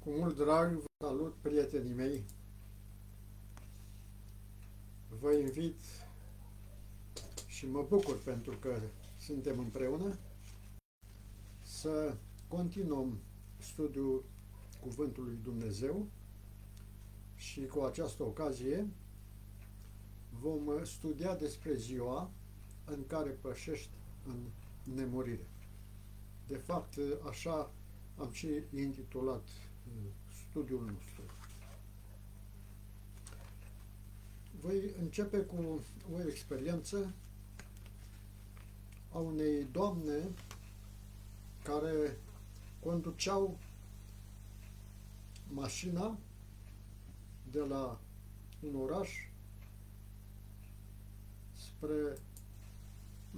Cu mult drag vă salut, prietenii mei. Vă invit și mă bucur pentru că suntem împreună să continuăm studiul Cuvântului Dumnezeu și cu această ocazie vom studia despre ziua în care pășești în nemurire. De fapt, așa am și intitulat studiul nostru. Voi începe cu o experiență a unei doamne care conduceau mașina de la un oraș spre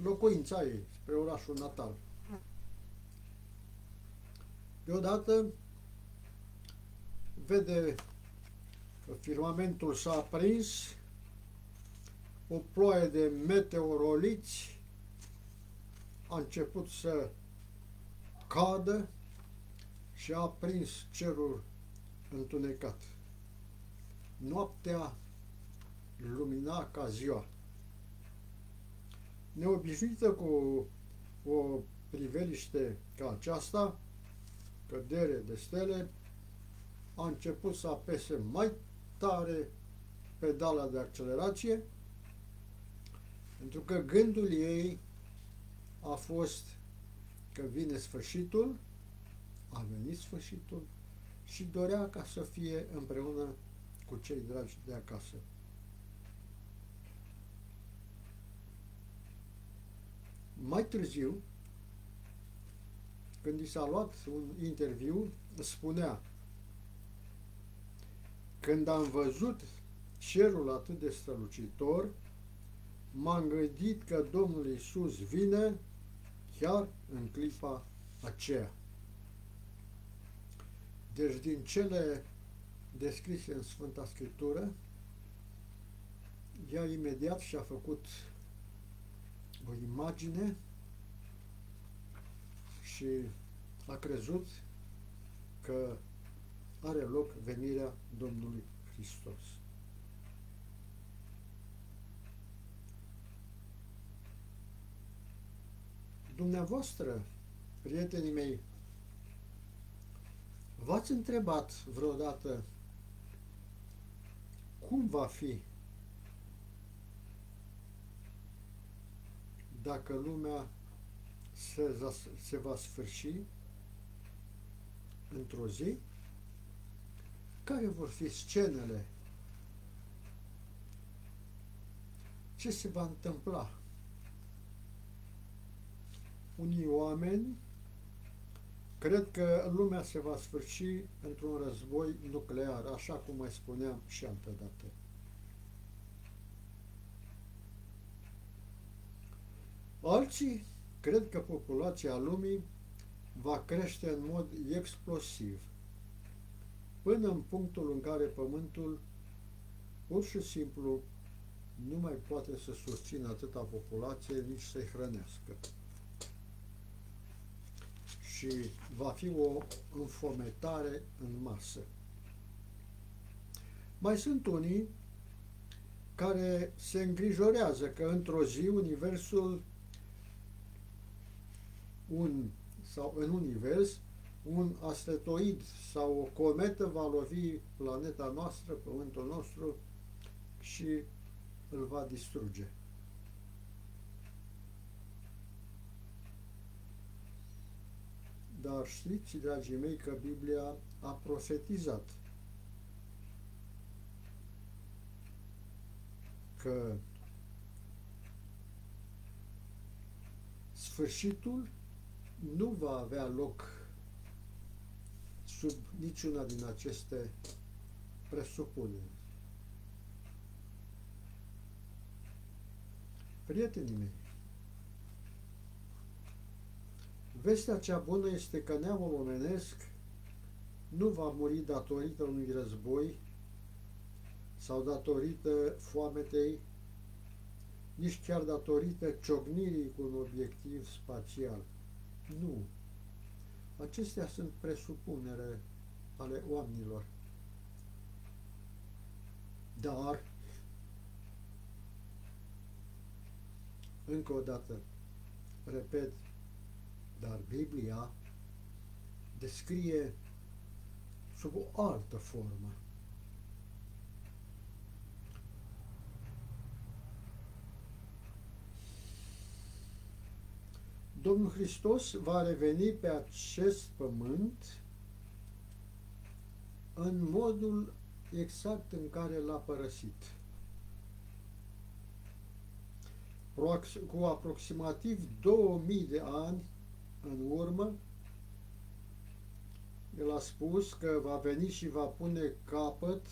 locuința ei, spre orașul natal. Deodată vede că firmamentul s-a aprins, o ploaie de meteoroliți a început să cadă și a aprins cerul întunecat. Noaptea lumina ca ziua. Neobișnuită cu o priveliște ca aceasta, cădere de stele, a început să apese mai tare pedala de accelerație, pentru că gândul ei a fost că vine sfârșitul, a venit sfârșitul și dorea ca să fie împreună cu cei dragi de acasă. Mai târziu, când i s-a luat un interviu, spunea: când am văzut cerul atât de strălucitor, m-am gândit că Domnul Iisus vine chiar în clipa aceea. Deci din cele descrise în Sfânta Scriptură, ea imediat și-a făcut o imagine și a crezut că are loc venirea Domnului Hristos. Dumneavoastră, prietenii mei, v-ați întrebat vreodată cum va fi dacă lumea se va sfârși într-o zi? Care vor fi scenele? Ce se va întâmpla? Unii oameni cred că lumea se va sfârși într-un război nuclear, așa cum mai spuneam și altădată. Alții cred că populația lumii va crește în mod explosiv, până în punctul în care Pământul pur și simplu nu mai poate să susțină atâta populație, nici să-i hrănească. Și va fi o înfometare în masă. Mai sunt unii care se îngrijorează că într-o zi Universul în univers un asteroid sau o cometă va lovi planeta noastră, Pământul nostru, și îl va distruge. Dar știți, dragii mei, că Biblia a profetizat că sfârșitul nu va avea loc sub niciuna din aceste presupuneri. Prietenii mei, vestea cea bună este că neamul omenesc nu va muri datorită unui război sau datorită foametei, nici chiar datorită ciocnirii cu un obiectiv spațial. Nu. Acestea sunt presupunere ale oamenilor. Dar, încă o dată, repet, dar Biblia descrie sub o altă formă. Domnul Hristos va reveni pe acest pământ în modul exact în care l-a părăsit. Cu aproximativ 2000 de ani în urmă, el a spus că va veni și va pune capăt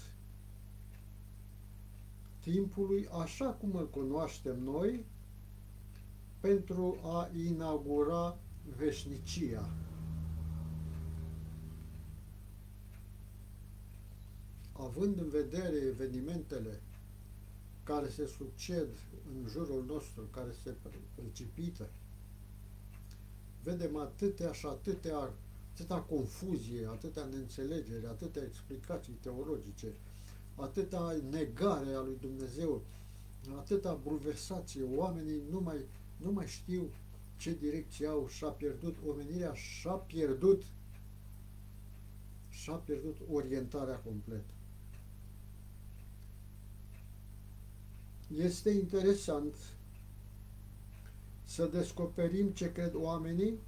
timpului așa cum îl cunoaștem noi, pentru a inaugura veșnicia. Având în vedere evenimentele care se succed în jurul nostru, care se precipită, vedem atâta confuzie, atâtea neînțelegere, atâtea explicații teologice, atâta negare a lui Dumnezeu, atâta bulversație, oamenii nu mai știu ce direcție au, omenirea și-a pierdut orientarea complet. Este interesant să descoperim ce cred oamenii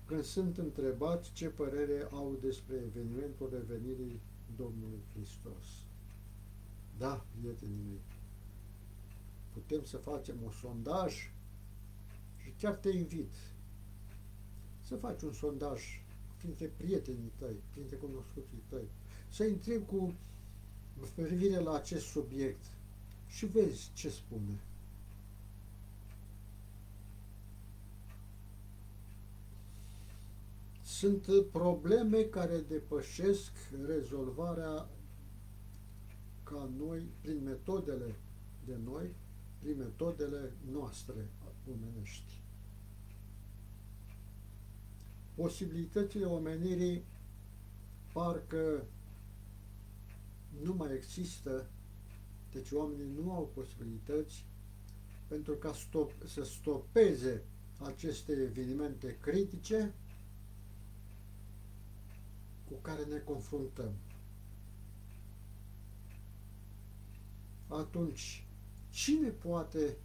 când sunt întrebați ce părere au despre evenimentul revenirii Domnului Hristos. Da, prietenii mei, putem să facem un sondaj și chiar te invit să faci un sondaj printre prietenii tăi, printre cunoscuții tăi, să-i întrebi cu privire la acest subiect și vezi ce spune. Sunt probleme care depășesc rezolvarea ca noi, prin metodele noastre omenești. Posibilitățile omenirii parcă nu mai există, deci oamenii nu au posibilități pentru ca să stopeze aceste evenimente critice cu care ne confruntăm. Atunci, cine poate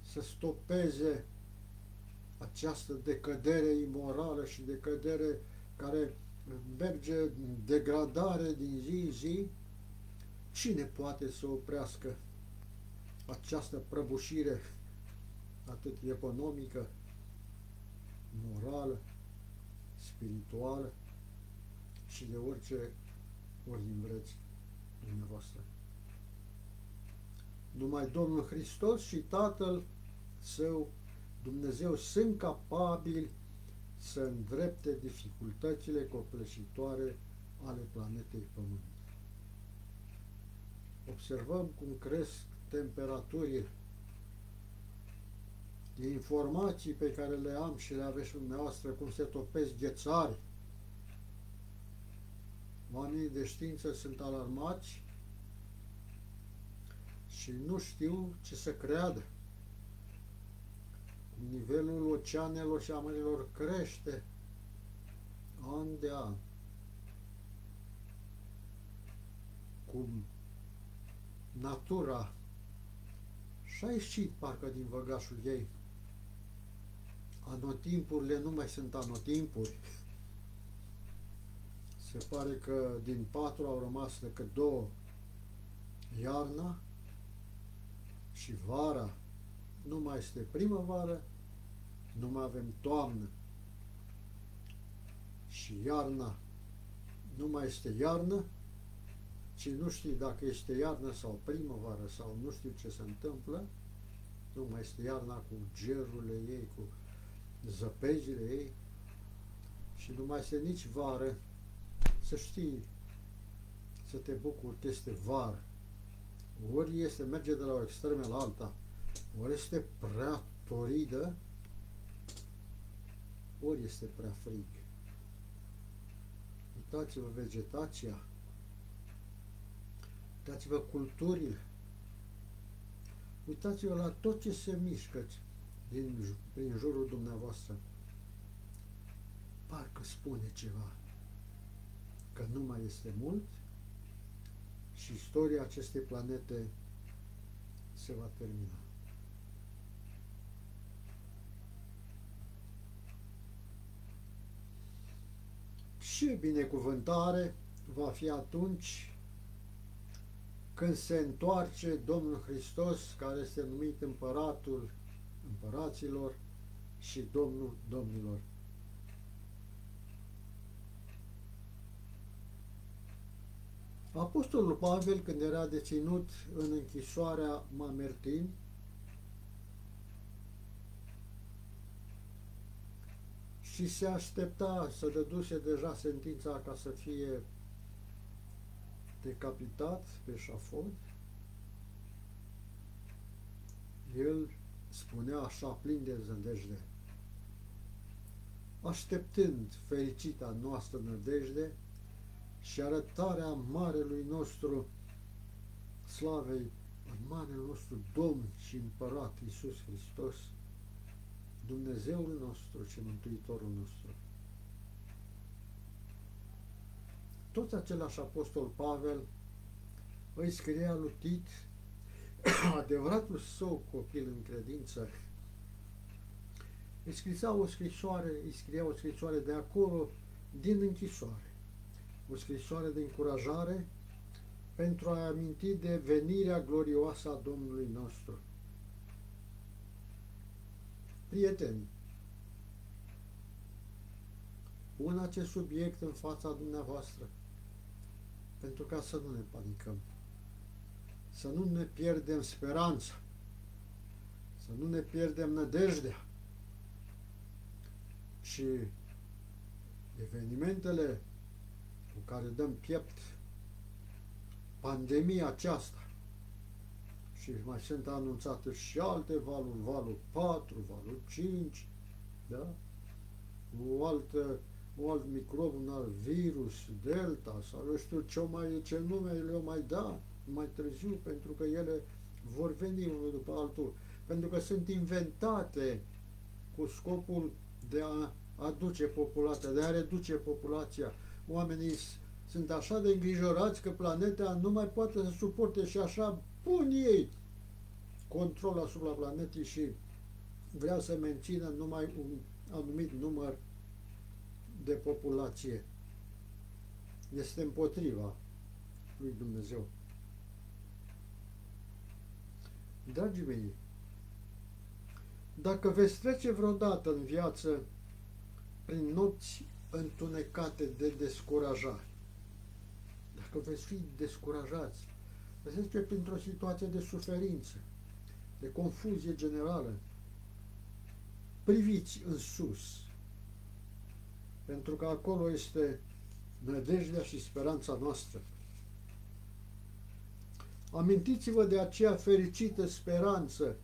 să stopeze această decădere imorală și decădere care merge în degradare din zi în zi? Cine poate să oprească această prăbușire atât economică, morală, spirituală și de orice ordin vreți dumneavoastră? Numai Domnul Hristos și Tatăl Său, Dumnezeu, sunt capabili să îndrepte dificultățile copleșitoare ale planetei Pământ. Observăm cum cresc temperaturile. De informații pe care le am și le aveți dumneavoastră, cum se topesc ghețari. Oamenii de știință sunt alarmați și nu știu ce să creadă. Nivelul oceanelor și a mărilor crește an de an. Cum natura și-a ieșit parcă din văgașul ei. Anotimpurile nu mai sunt anotimpuri. Se pare că din 4 au rămas decât 2. Iarna și vara. Nu mai este primăvară, nu mai avem toamnă. Și iarna nu mai este iarnă, ci nu știi dacă este iarnă sau primăvară sau nu știu ce se întâmplă. Nu mai este iarna cu gerurile ei, cu zăpezile ei, și nu mai este nici vară. Să știi, să te bucuri că este vară. Ori merge de la o extremă la alta, ori este prea toridă, ori este prea frig. uitați-vă vegetația, uitați-vă culturile, uitați-vă la tot ce se mișcă prin jurul dumneavoastră. Parcă spune ceva, că nu mai este mult și istoria acestei planete se va termina. Ce binecuvântare va fi atunci când se întoarce Domnul Hristos, care este numit Împăratul Împăraților și Domnul Domnilor. Apostolul Pavel, când era deținut în închisoarea Mamertin, și se aștepta, să dăduse deja sentința ca să fie decapitat pe eșafod, el spunea așa, plin de nădejde: așteptând fericita noastră nădejde și arătarea marelui nostru slavei, marele nostru Domn și Împărat Iisus Hristos, Dumnezeul nostru și Mântuitorul nostru. Tot același apostol Pavel îi scria lui Tit, adevăratul său copil în credință, îi scria o scrisoare de acolo, din închisoare, o scrisoare de încurajare pentru a aminti de venirea glorioasă a Domnului nostru. Prieteni, pun acest subiect în fața dumneavoastră pentru ca să nu ne panicăm, să nu ne pierdem speranța, să nu ne pierdem nădejdea, ci evenimentele cu care dăm piept, pandemia aceasta, și mai sunt anunțate și alte valuri, valul 4, valul 5, da? Un alt microb, un alt virus, Delta, sau eu știu ce nume le-o mai da mai târziu, pentru că ele vor veni unul după altul, pentru că sunt inventate cu scopul de a aduce populația, de a reduce populația. Oamenii sunt așa de îngrijorați că planeta nu mai poate să suporte și așa pun ei control asupra planetei și vrea să mențină numai un anumit număr de populație. Este împotriva lui Dumnezeu. Dragii mei, dacă veți trece vreodată în viață prin nopți întunecate de descurajare, dacă veți fi descurajați, veți trece printr-o situație de suferință, de confuzie generală, priviți în sus, pentru că acolo este nădejdea și speranța noastră. Amintiți-vă de aceea fericită speranță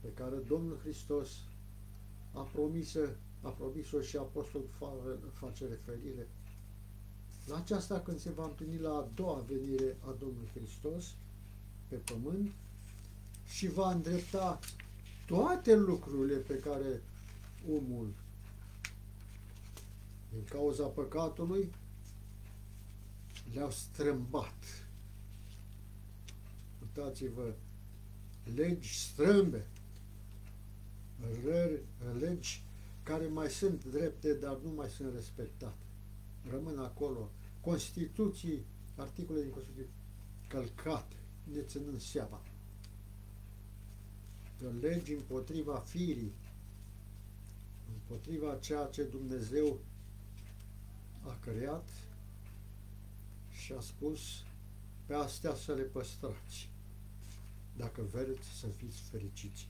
pe care Domnul Hristos a promis-o și Apostolul face referire la aceasta când se va întâlni la a doua venire a Domnului Hristos pe pământ și va îndrepta toate lucrurile pe care omul, din cauza păcatului, le-au strâmbat. Uitați-vă, legi strâmbe, legi care mai sunt drepte, dar nu mai sunt respectate. Rămân acolo. Constituții, articole din Constituție călcate, ne ținând seama. De legi împotriva firii, împotriva ceea ce Dumnezeu a creat și a spus: pe astea să le păstrați, dacă vreți să fiți fericiți.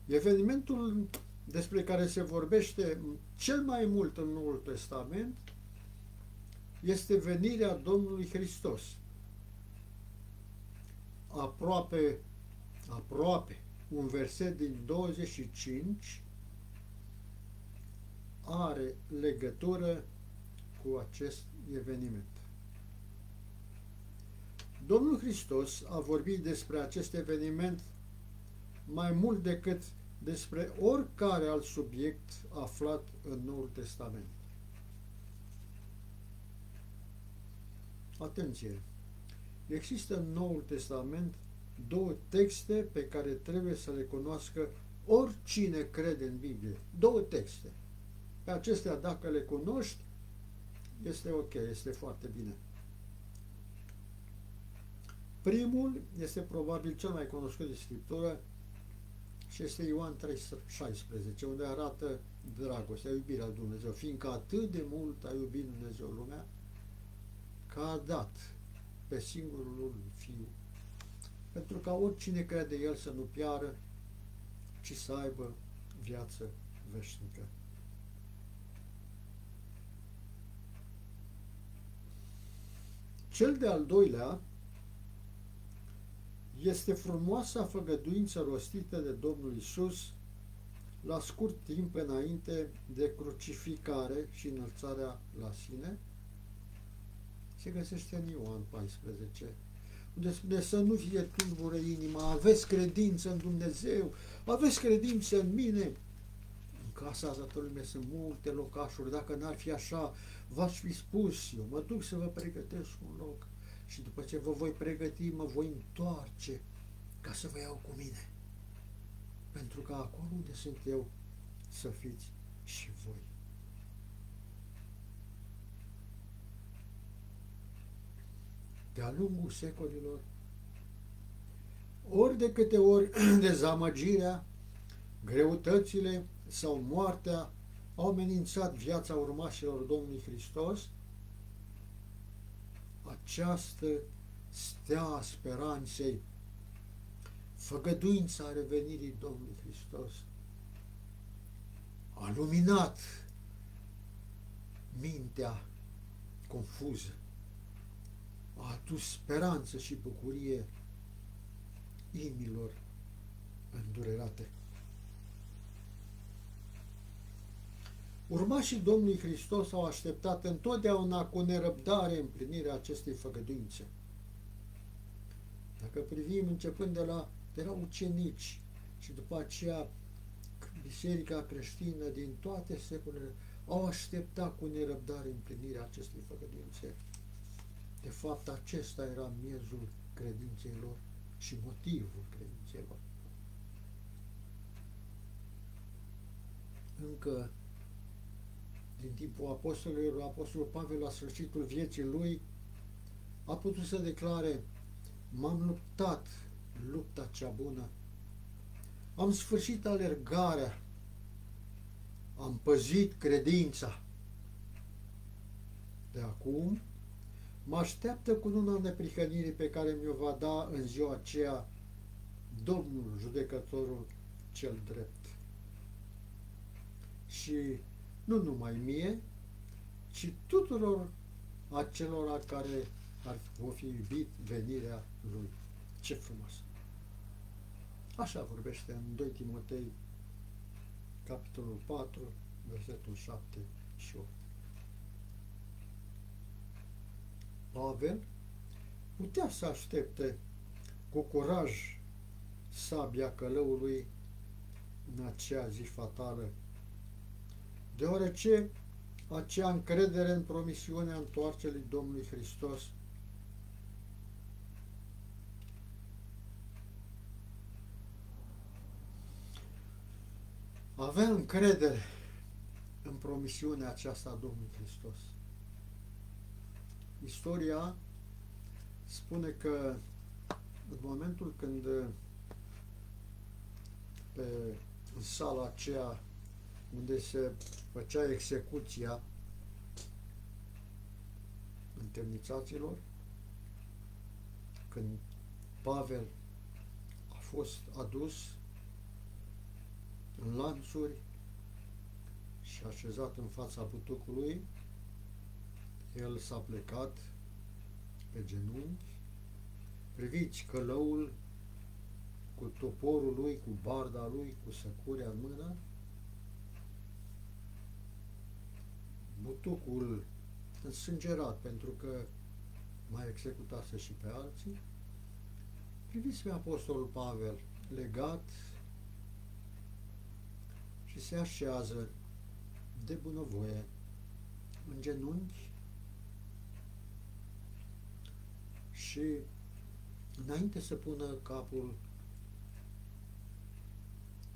Evenimentul despre care se vorbește cel mai mult în Noul Testament este venirea Domnului Hristos. Aproape un verset din 25 are legătură cu acest eveniment. Domnul Hristos a vorbit despre acest eveniment mai mult decât despre oricare alt subiect aflat în Noul Testament. Atenție! Există în Noul Testament două texte pe care trebuie să le cunoască oricine crede în Biblie. Două texte. Pe acestea, dacă le cunoști, este ok, este foarte bine. Primul este probabil cel mai cunoscut de Scriptură și este Ioan 3,16, unde arată dragostea, iubirea lui Dumnezeu, fiindcă atât de mult a iubit Dumnezeu lumea, că a dat pe singurul lui Fiu, pentru ca oricine crede El să nu piară, ci să aibă viață veșnică. Cel de-al doilea este frumoasa făgăduință rostită de Domnul Isus la scurt timp înainte de crucificare și înălțarea la sine. Se găsește în Ioan 14, unde spune să nu fie tulbură inima, aveți credință în Dumnezeu, aveți credință în mine. În casa Tatălui meu sunt multe locașuri, dacă n-ar fi așa, v-aș fi spus, eu mă duc să vă pregătesc un loc și după ce vă voi pregăti, mă voi întoarce ca să vă iau cu mine, pentru că acolo unde sunt eu să fiți și voi. De-a lungul secolilor, ori de câte ori dezamăgirea, greutățile sau moartea au amenințat viața urmașilor Domnului Hristos, această stea a speranței, făgăduința revenirii Domnului Hristos, a luminat mintea confuză, a adus speranță și bucurie inimilor îndurerate. Urmașii Domnului Hristos au așteptat întotdeauna cu nerăbdare împlinirea acestei făgăduințe. Dacă privim începând de la ucenici și după aceea biserica creștină din toate secolele au așteptat cu nerăbdare împlinirea acestei făgăduințe. De fapt, acesta era miezul credinței lor și motivul credinței lor. Încă din timpul apostolilor, apostolul Pavel, la sfârșitul vieții lui, a putut să declare: m-am luptat lupta cea bună, am sfârșit alergarea, am păzit credința. De acum mă așteaptă cununa neprihănirii pe care mi-o va da în ziua aceea Domnul judecătorul cel drept. Și nu numai mie, ci tuturor acelora care ar fi iubit venirea Lui. Ce frumos! Așa vorbește în 2 Timotei, capitolul 4, versetul 7 și 8. Pavel putea să aștepte cu curaj sabia călăului în acea zi fatală, deoarece acea încredere în promisiunea întoarcerii Domnului Hristos avea încredere în promisiunea aceasta a Domnului Hristos. Istoria spune că în momentul când în sala aceea unde se făcea execuția întemnițaților, când Pavel a fost adus în lanțuri și așezat în fața butucului, el s-a plecat pe genunchi. Priviți călăul cu toporul lui, cu barda lui, cu săcurea în mână, butucul însângerat pentru că mai executase și pe alții, priviți pe Apostolul Pavel legat și se așează de bunăvoie în genunchi și înainte să pună capul,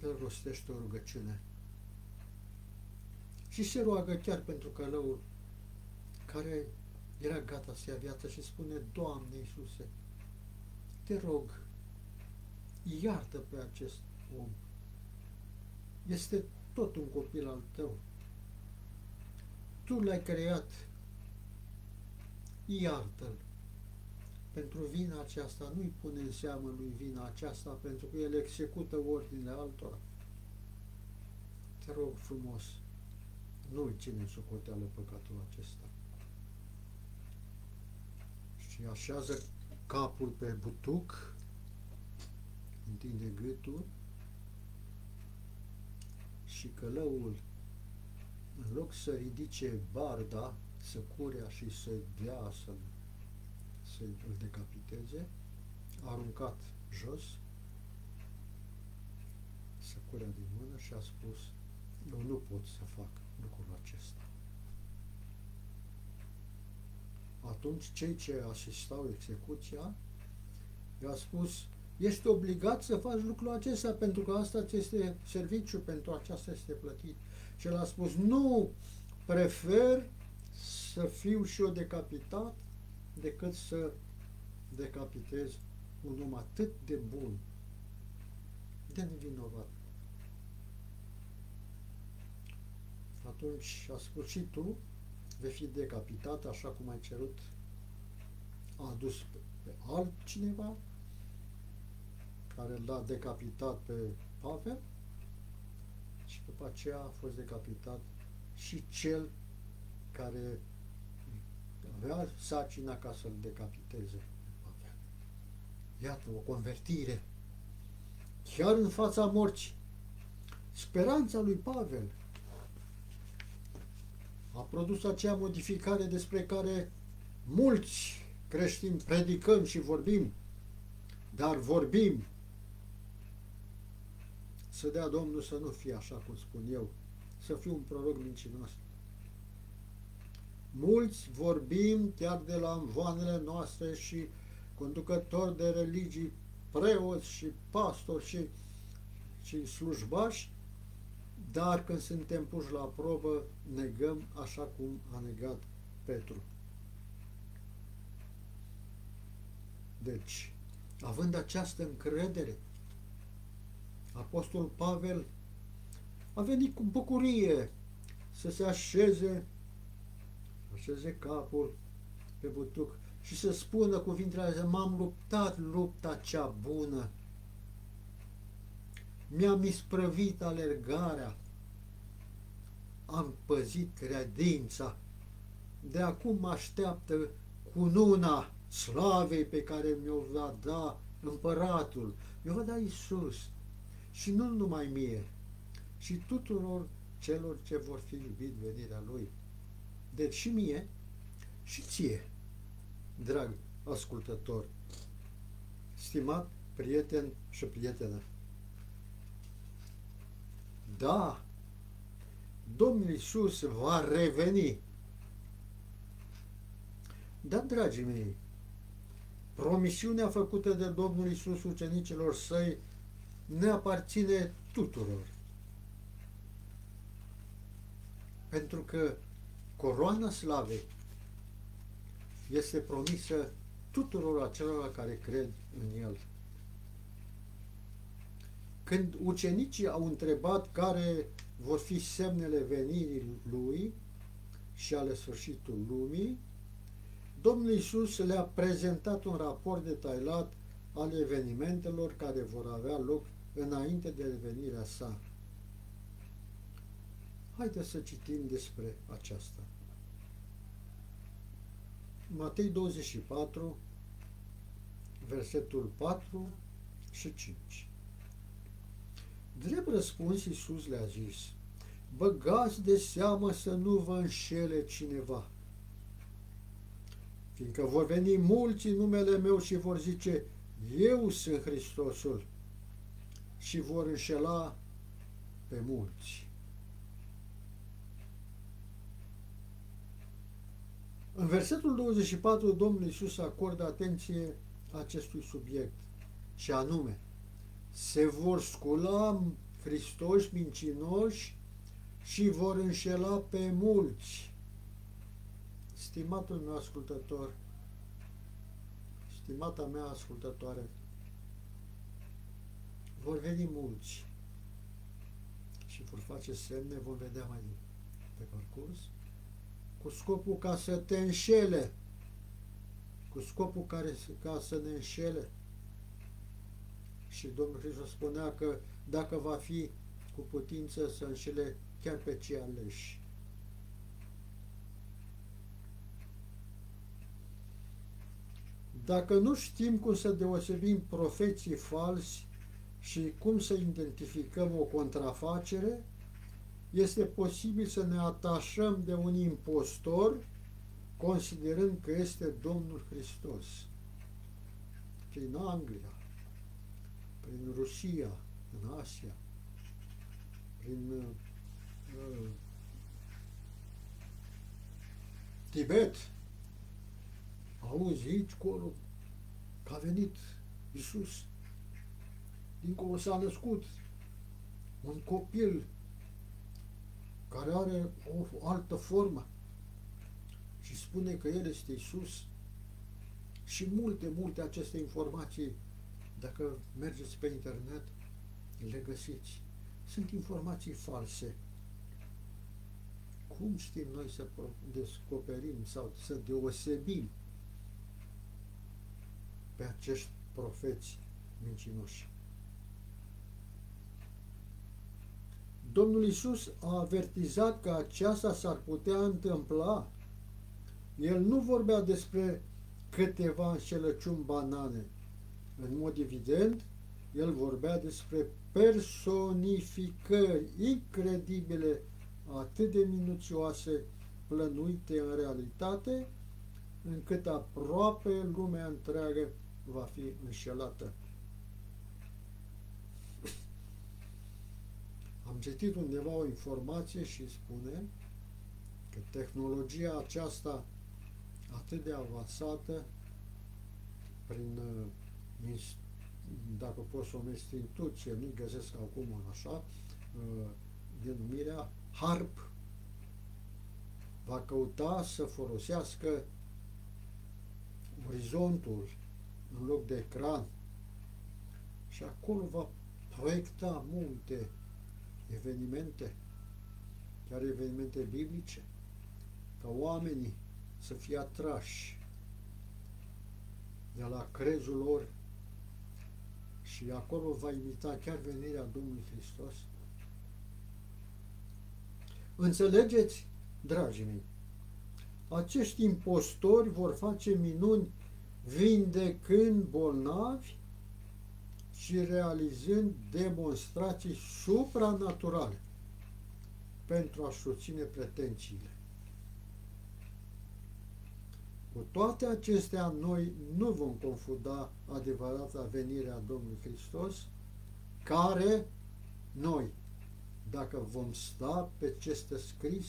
el rostește o rugăciune și se roagă chiar pentru călăul care era gata să ia viață și spune: Doamne Iisuse, te rog, iartă pe acest om. Este tot un copil al tău. Tu l-ai creat. Iartă-l. Pentru vina aceasta nu-i pune în seamă lui vina aceasta, pentru că el execută ordinele altora. Te rog frumos, nu-i ține în socoteală păcatul acesta. Și așează capul pe butuc, întinde gâtul și călăul, în loc să ridice barda, să curea și să dea să-l decapiteze, a aruncat jos, să curea din mână și a spus: eu nu pot să fac lucrul acesta. Atunci cei ce asistau execuția i-a spus: ești obligat să faci lucrul acesta, pentru că asta ți este serviciu, pentru aceasta este plătit. Și el a spus: nu, prefer să fiu și eu decapitat decât să decapitez un om atât de bun, de nevinovat. Atunci a spus: și tu vei fi decapitat așa cum ai cerut. A adus pe altcineva care l-a decapitat pe Pavel și după aceea a fost decapitat și cel care avea sarcina ca să-l decapiteze pe Pavel. Iată o convertire chiar în fața morții. Speranța lui Pavel a produs acea modificare despre care mulți creștini predicăm și vorbim, dar vorbim. Să dea Domnul să nu fie așa cum spun eu, să fiu un proroc mincinos. Mulți vorbim chiar de la învoanele noastre și conducători de religii, preoți și pastori și slujbași, dar când suntem puși la probă, negăm așa cum a negat Petru. Deci, având această încredere, Apostolul Pavel a venit cu bucurie să se așeze capul pe butuc și să spună cuvintele astea: m-am luptat lupta cea bună, mi-am isprăvit alergarea, am păzit credința, de acum mă așteaptă cununa slavei pe care mi-o va da împăratul, mi-o va da Iisus, și nu numai mie, și tuturor celor ce vor fi iubit venirea Lui. Deci și mie și ție, drag ascultător, stimat prieten și prietenă. Da, Domnul Iisus va reveni. Dar, dragii mei, promisiunea făcută de Domnul Iisus ucenicilor săi ne aparține tuturor. Pentru că coroana slavei este promisă tuturor acelora care cred în El. Când ucenicii au întrebat care vor fi semnele venirii Lui și ale sfârșitului lumii, Domnul Iisus le-a prezentat un raport detaliat al evenimentelor care vor avea loc înainte de revenirea sa. Haideți să citim despre aceasta. Matei 24, versetul 4 și 5. Drept răspuns, Iisus le-a zis: băgați de seamă să nu vă înșele cineva. Fiindcă vor veni mulți în numele meu și vor zice, eu sunt Hristosul, și vor înșela pe mulți. În versetul 24, Domnul Iisus acordă atenție acestui subiect, și anume, se vor scula Hristoși mincinoși și vor înșela pe mulți. Stimatul meu ascultător, stimata mea ascultătoare, vor veni mulți și vor face semne, vom vedea mai pe parcurs, cu scopul ca să te înșele, cu scopul ca să ne înșele. Și Domnul Hristos spunea că dacă va fi cu putință să înșele chiar pe cei aleși. Dacă nu știm cum să deosebim profeții falsi și cum să identificăm o contrafacere, este posibil să ne atașăm de un impostor, considerând că este Domnul Hristos. Prin Anglia, prin Rusia, în Asia, prin Tibet, auzi aici, colo, că a venit Iisus, dincolo s-a născut un copil care are o altă formă și spune că El este Iisus. Și multe aceste informații, dacă mergeți pe internet, le găsiți. Sunt informații false. Cum știm noi să descoperim sau să deosebim pe acești profeți mincinoși? Domnul Iisus a avertizat că aceasta s-ar putea întâmpla. El nu vorbea despre câteva înșelăciuni banane. În mod evident, el vorbea despre personificări incredibile, atât de minuțioase, plănuite în realitate, încât aproape lumea întreagă va fi înșelată. Am citit undeva o informație și spune că tehnologia aceasta atât de avansată, prin, dacă pot să o numesc instituție, nu găsesc acum așa, denumirea HARP, va căuta să folosească orizontul în loc de ecran și acolo va proiecta multe evenimente, chiar evenimente biblice, ca oamenii să fie atrași de la crezul lor și acolo va imita chiar venirea Domnului Hristos. Înțelegeți, dragii mei, acești impostori vor face minuni vindecând bolnavi și realizând demonstrații supranaturale pentru a-și susține pretențiile. Cu toate acestea, noi nu vom confunda adevărata venire a Domnului Hristos, care noi, dacă vom sta pe ce este scris,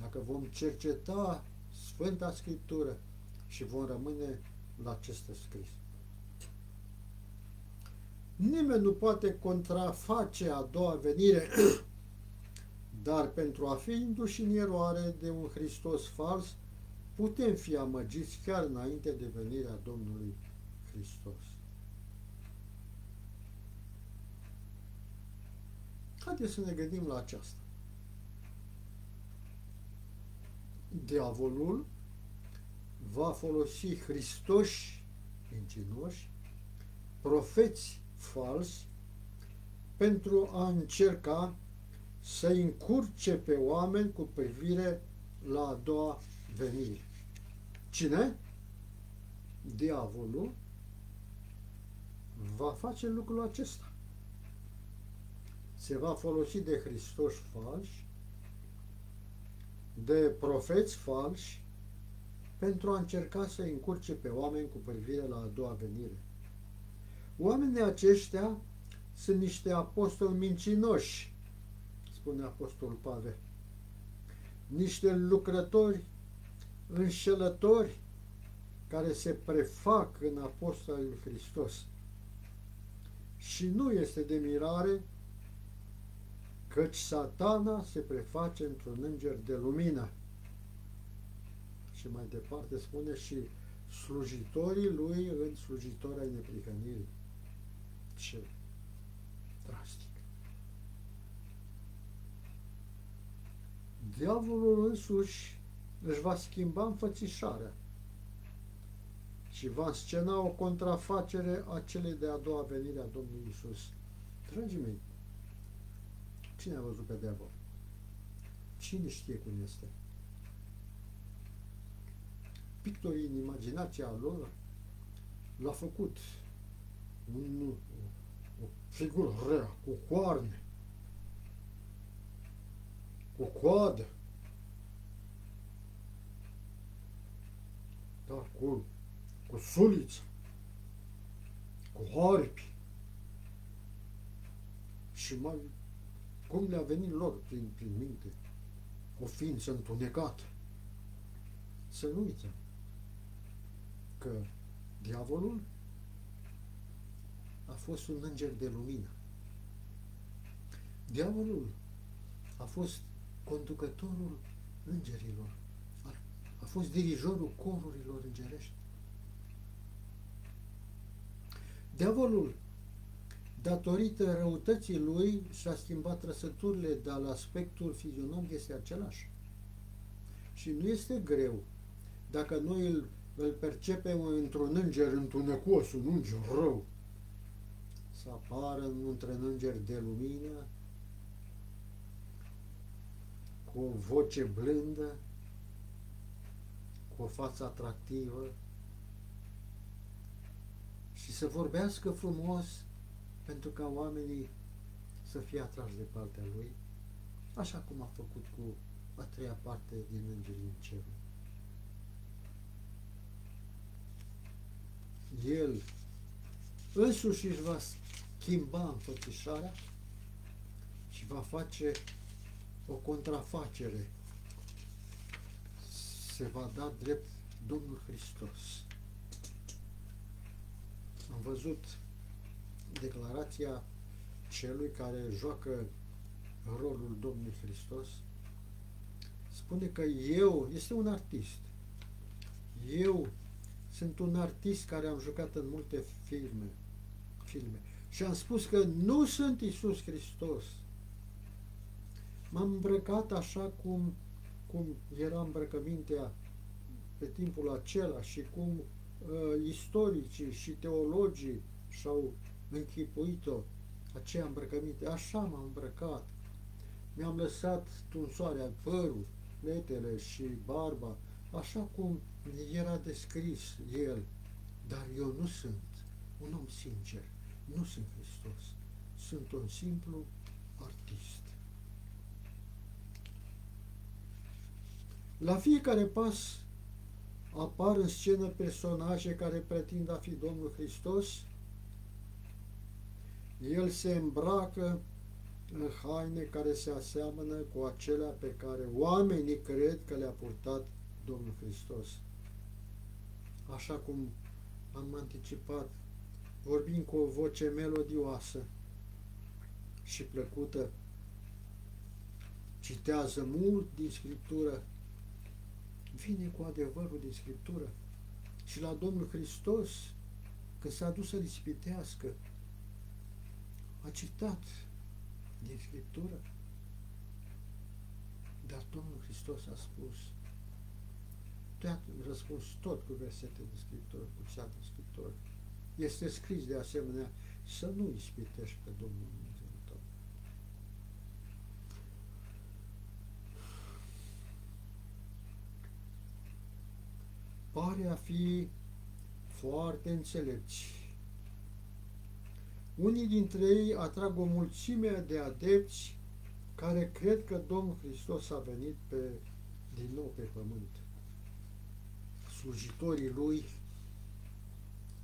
dacă vom cerceta Sfânta Scriptură și vom rămâne la ce este scris. Nimeni nu poate contraface a doua venire, dar pentru a fi induși în eroare de un Hristos fals, putem fi amăgiți chiar înainte de venirea Domnului Hristos. Haideți să ne gândim la aceasta. Diavolul va folosi Hristoși mincinoși, profeți falsi, pentru a încerca să încurce pe oameni cu privire la a doua venire. Cine? Diavolul va face lucrul acesta. Se va folosi de Hristoși falși de profeți falși pentru a încerca să încurce pe oameni cu privire la a doua venire. Oamenii aceștia sunt niște apostoli mincinoși, spune Apostolul Pavel, niște lucrători înșelători care se prefac în apostolii lui Hristos. Și nu este de mirare căci Satana se preface într-un înger de lumină. Și mai departe spune și slujitorii lui în slujitori ai neprihănirii. Ce drastic! Diavolul însuși își va schimba înfățișarea și va scena o contrafacere a celei de-a doua venire a Domnului Iisus. Dragii mei, cine a văzut pe diavol? Cine știe cum este? Pictorii în imaginația lor l-a făcut o figură rea, cu coarne, cu coadă, da, cu suliță, cu harpi. Și mai cum le-a venit lor prin minte o ființă întunecată. Să nu uităm că diavolul a fost un înger de lumină. Diavolul a fost conducătorul îngerilor, a fost dirijorul corurilor îngerești. Diavolul, datorită răutății lui, și-a schimbat trăsăturile, dar aspectul fizionomic este același. Și nu este greu dacă noi îl percepem într-un înger întunecos, un înger rău, să apară într-un înger de lumină, cu o voce blândă, cu o față atractivă și să vorbească frumos pentru ca oamenii să fie atrași de partea lui, așa cum a făcut cu a treia parte din îngerii în cer. El însuși își va schimba înfățișarea și va face o contrafacere. Se va da drept Domnul Hristos. Am văzut declarația celui care joacă rolul Domnului Hristos. Spune că este un artist. Eu sunt un artist care am jucat în multe filme și am spus că nu sunt Iisus Hristos. M-am îmbrăcat așa cum era îmbrăcămintea pe timpul acela și cum istoricii și teologii și-au închipuit-o, aceea îmbrăcăminte. Așa m-am îmbrăcat. Mi-am lăsat tunsoarea, părul, letele și barba, așa cum era descris el. Dar eu nu sunt un om sincer. Nu sunt Hristos. Sunt un simplu artist. La fiecare pas apar în scenă personaje care pretind a fi Domnul Hristos. El se îmbracă în haine care se aseamănă cu acelea pe care oamenii cred că le-a purtat Domnul Hristos. Așa cum am anticipat, vorbim cu o voce melodioasă și plăcută, citează mult din Scriptură, vine cu adevărul din Scriptură. Și la Domnul Hristos, când s-a dus să-L ispitească, a citat din Scriptură. Dar Domnul Hristos a spus, te-a răspuns tot cu versete din Scriptură, cu cea din Scriptură. Este scris de asemenea să nu ispitești pe Domnul Dumnezeul tău. Pare a fi foarte înțelepți. Unii dintre ei atrag o mulțime de adepți care cred că Domnul Hristos a venit pe din nou pe pământ. Slujitorii lui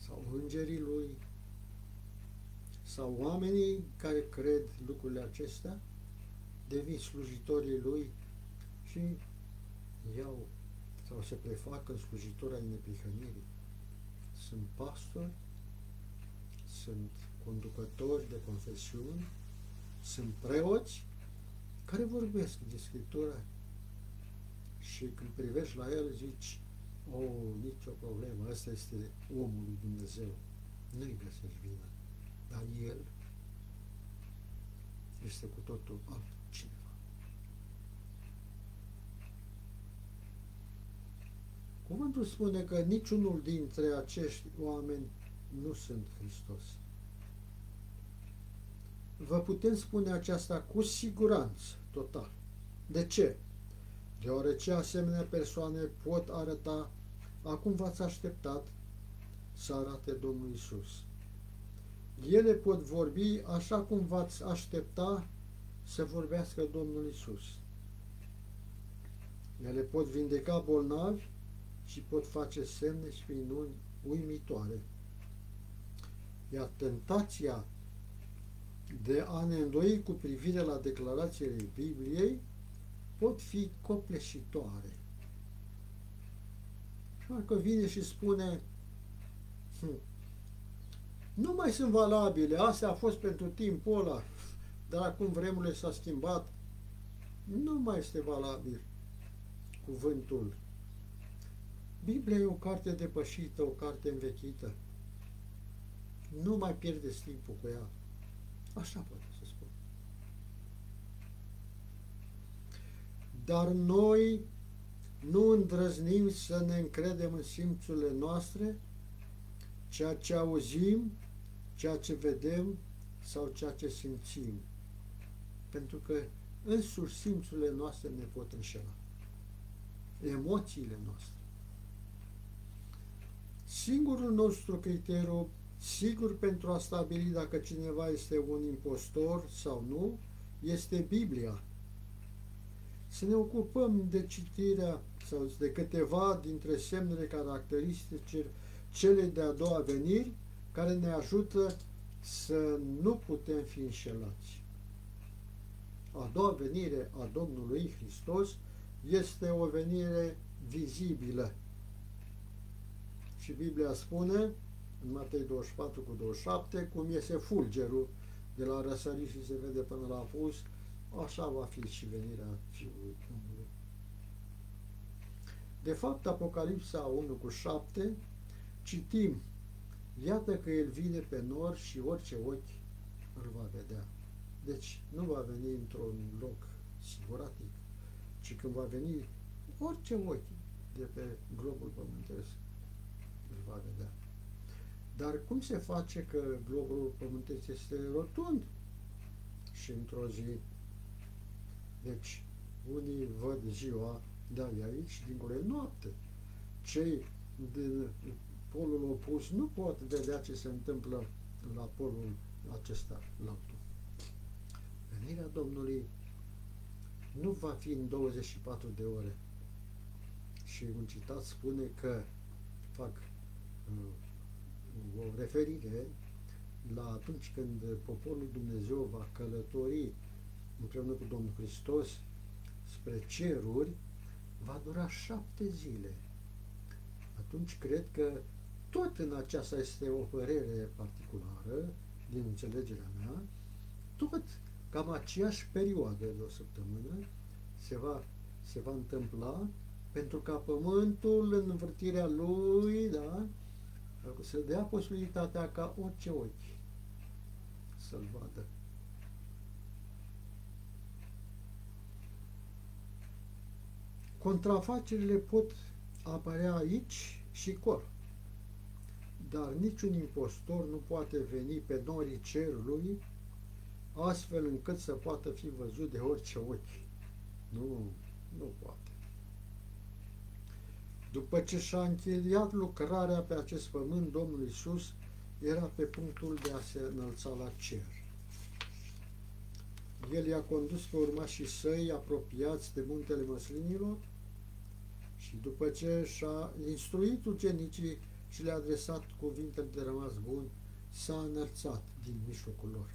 sau îngerii lui sau oamenii care cred lucrurile acestea devin slujitorii lui și iau sau se prefac în slujitori ai neprihănirii. Sunt pastori, sunt conducători de confesiuni, sunt preoți care vorbesc de Scriptură și când privești la el zici, nicio problemă, ăsta este omul lui Dumnezeu. Nu-i găsești vină, dar el este cu totul altcineva. Cuvântul spune că niciunul dintre acești oameni nu sunt Hristos. Vă putem spune aceasta cu siguranță, total. De ce? Deoarece asemenea persoane pot arăta, acum v-ați așteptat să arate Domnul Iisus. Ele pot vorbi așa cum v-ați aștepta să vorbească Domnul Iisus. Ele pot vindeca bolnavi și pot face semne și minuni uimitoare. Iar tentația de a ne îndoi cu privire la declarațiile Bibliei pot fi copleșitoare. Și dacă vine și spune nu mai sunt valabile, astea a fost pentru timpul ăla, dar acum vremurile s-a schimbat, nu mai este valabil cuvântul. Biblia e o carte depășită, o carte învechită. Nu mai pierdeți timpul cu ea. Așa pot să spun. Dar noi nu îndrăznim să ne încredem în simțurile noastre, ceea ce auzim, ceea ce vedem sau ceea ce simțim. Pentru că însuși simțurile noastre ne pot înșela. Emoțiile noastre. Singurul nostru criteriu, sigur pentru a stabili dacă cineva este un impostor sau nu, este Biblia. Să ne ocupăm de citirea sau de câteva dintre semnele caracteristice cele de-a doua veniri, care ne ajută să nu putem fi înșelați. A doua venire a Domnului Hristos este o venire vizibilă. Și Biblia spune, în Matei 24 cu 27, cum iese fulgerul de la răsărit și se vede până la apus, așa va fi și venirea Fiului Omului. De fapt, Apocalipsa 1 cu 7, citim, iată că El vine pe nor și orice ochi îl va vedea. Deci nu va veni într-un loc singuratic, ci când va veni orice ochi de pe globul pământesc îl va vedea. Dar cum se face că globul pământesc este rotund? Și într-o zi, deci, unii văd ziua, dar e aici, dincolo e noapte. Cei din polul opus nu pot vedea ce se întâmplă la polul acesta, la altul. Venirea Domnului nu va fi în 24 de ore. Și un citat spune că fac o referire la atunci când poporul Dumnezeu va călători împreună cu Domnul Hristos spre ceruri, va dura 7 zile. Atunci cred că tot în aceasta este o părere particulară din înțelegerea mea, tot cam aceeași perioadă de o săptămână se va întâmpla pentru ca pământul în învârtirea lui, da, să dea posibilitatea ca orice ochi să-l vadă. Contrafacerile pot apărea aici și acolo, dar niciun impostor nu poate veni pe norii cerului astfel încât să poată fi văzut de orice ochi. Nu poate. După ce și-a încheiat lucrarea pe acest pământ, Domnul Iisus era pe punctul de a se înălța la cer. El i-a condus pe urmașii săi apropiați de muntele Măslinilor Și după ce și-a instruit ucenicii și le-a adresat cuvintele de rămas bun, s-a înălțat din mijlocul lor.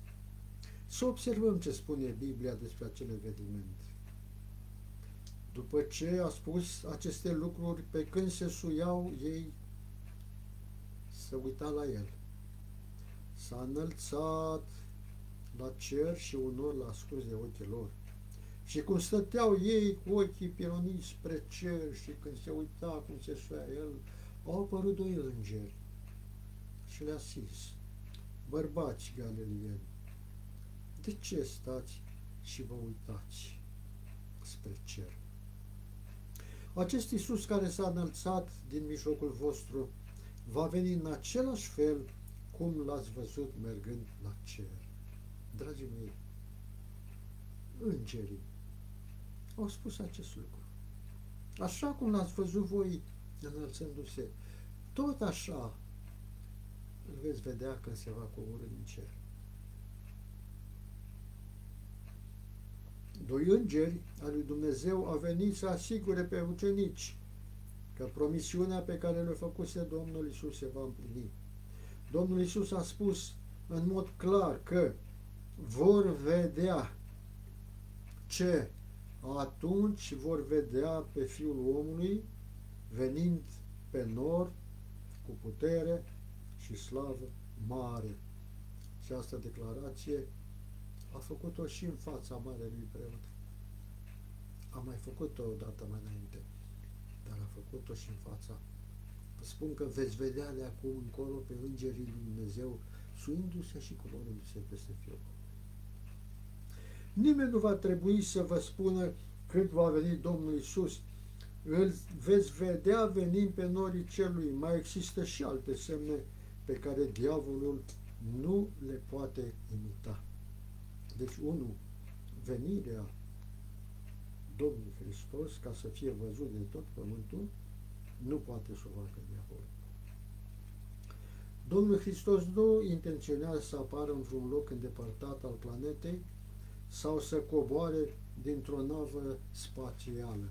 Să observăm ce spune Biblia despre acele evenimente. După ce a spus aceste lucruri, pe când se suiau ei, se uita la el. S-a înălțat la cer și un nor l-a ascuns de ochii lor. Și cum stăteau ei cu ochii pironiți spre cer și când se uita cum se suia el, au apărut doi îngeri și le-a zis: bărbați galilieni, de ce stați și vă uitați spre cer? Acest Iisus care s-a înălțat din mijlocul vostru va veni în același fel cum l-ați văzut mergând la cer. Dragii mei, îngerii au spus acest lucru. Așa cum l-ați văzut voi înălțându-se, tot așa îl veți vedea când se va coborî din cer. Doi îngeri al lui Dumnezeu au venit să asigure pe ucenici că promisiunea pe care le-a făcuse Domnul Iisus se va împlini. Domnul Iisus a spus în mod clar că vor vedea ce? Atunci vor vedea pe Fiul omului venind pe nor cu putere și slavă mare. Și asta declarație a făcut-o și în fața marelui preot. A mai făcut-o odată mai înainte, dar a făcut-o și în fața. Vă spun că veți vedea de acum încolo pe îngerii lui Dumnezeu suindu-se și coborându-se peste Fiul. Nimeni nu va trebui să vă spună când va veni Domnul Iisus. Îl veți vedea venind pe norii cerului. Mai există și alte semne pe care diavolul nu le poate imita. Deci, unu, venirea Domnului Hristos, ca să fie văzut de tot pământul, nu poate să o facă diavolul. Domnul Hristos nu intenționează să apară în vreun loc îndepărtat al planetei sau să coboare dintr-o navă spațială.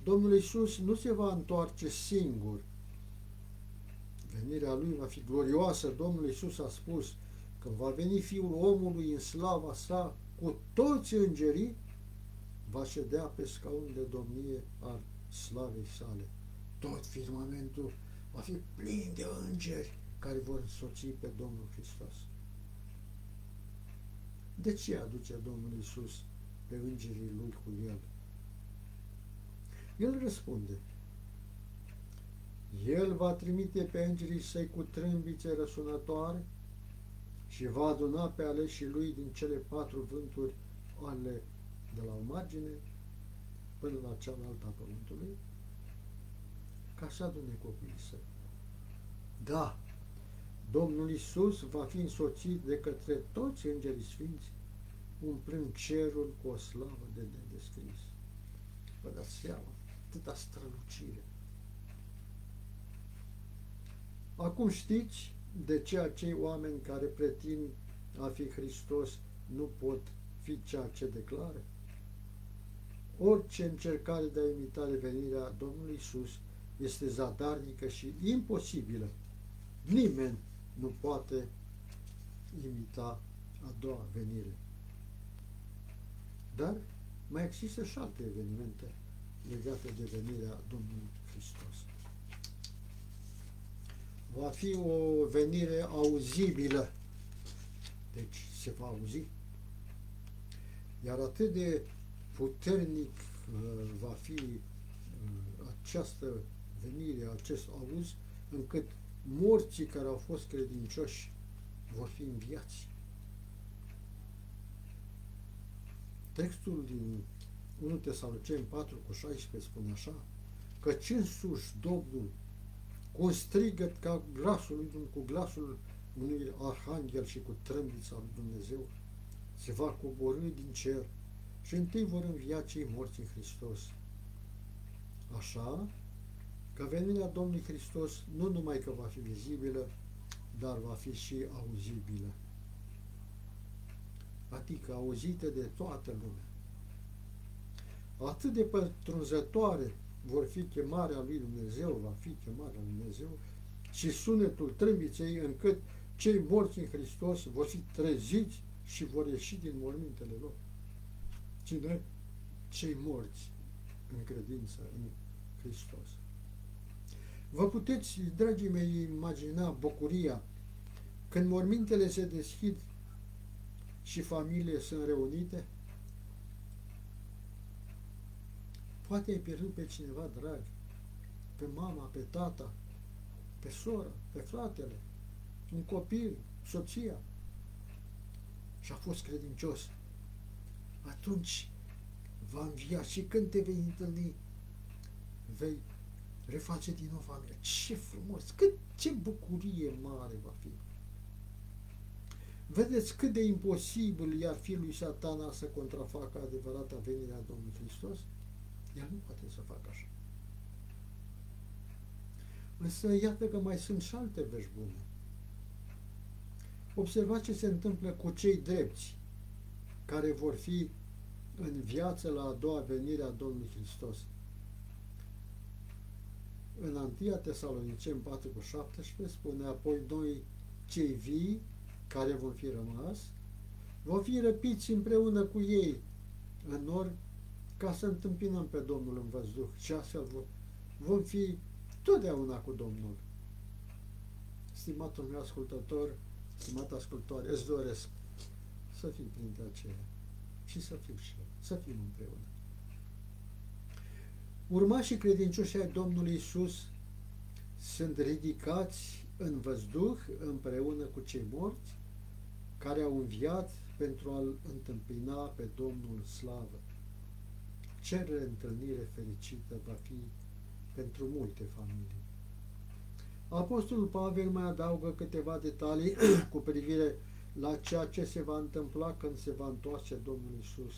Domnul Iisus nu se va întoarce singur. Venirea Lui va fi glorioasă. Domnul Iisus a spus că va veni Fiul omului în slava sa cu toți îngerii, va ședea pe scaun de domnie al slavei sale. Tot firmamentul va fi plin de îngeri care vor însoți pe Domnul Hristos. De ce aduce Domnul Iisus pe îngerii Lui cu El? El răspunde: El va trimite pe îngerii săi cu trâmbițe răsunătoare și va aduna pe aleșii Lui din cele patru vânturi ale de la o margine până la cealaltă a pământului, ca să adune copiii săi. Da, Domnul Iisus va fi însoțit de către toți îngerii sfinți, umplând cerul cu o slavă de nedescris. Vă dați seama, atâta strălucire. Acum știți de ce acei oameni care pretind a fi Hristos nu pot fi ceea ce declară? Orice încercare de a imita revenirea Domnului Iisus este zadarnică și imposibilă. Nimeni nu poate imita a doua venire. Dar mai există și alte evenimente legate de venirea Domnului Hristos. Va fi o venire auzibilă. Deci se va auzi. Iar atât de puternic va fi această venire, acest auz, încât morții care au fost credincioși vor fi înviați. Textul din 1 Tesaloceni 4:16 spune așa: căci însuși Domnul, cu un strigăt ca cu glasul unui arhanghel și cu trâmbița lui Dumnezeu, se va coborî din cer și întâi vor învia cei morți în Hristos. Așa că venirea Domnului Hristos nu numai că va fi vizibilă, dar va fi și auzibilă. Adică auzită de toată lumea. Atât de pătrunzătoare vor fi chemarea lui Dumnezeu, va fi chemarea lui Dumnezeu și sunetul trâmbiței, încât cei morți în Hristos vor fi treziți și vor ieși din mormintele lor. Cine? Cei morți în credință în Hristos. Vă puteți, dragii mei, imagina bucuria când mormintele se deschid și familiile sunt reunite? Poate ai pierdut pe cineva drag, pe mama, pe tata, pe soră, pe fratele, un copil, soția, și a fost credincios. Atunci va învia și când te vei întâlni, vei reface din nou familia. Ce frumos! Ce bucurie mare va fi! Vedeți cât de imposibil i-ar fi lui Satana să contrafacă adevărata venire a Domnului Hristos? El nu poate să facă așa. Însă iată că mai sunt și alte vești bune. Observați ce se întâmplă cu cei drepți care vor fi în viață la a doua venire a Domnului Hristos. În 1 Tesaloniceni 4:17 spune: apoi noi cei vii care vor fi rămas, vom fi răpiți împreună cu ei în nor ca să întâmpinăm pe Domnul în văzduh și astfel vom fi totdeauna cu Domnul. Stimatul meu ascultător, stimat ascultător, îți doresc să fii printre aceia și să fiu și eu, să fim împreună. Urmașii credincioși ai Domnului Iisus sunt ridicați în văzduh împreună cu cei morți care au înviat pentru a-L întâmpina pe Domnul slavă. Ce reîntâlnire fericită va fi pentru multe familii. Apostolul Pavel mai adaugă câteva detalii cu privire la ceea ce se va întâmpla când se va întoarce Domnul Iisus.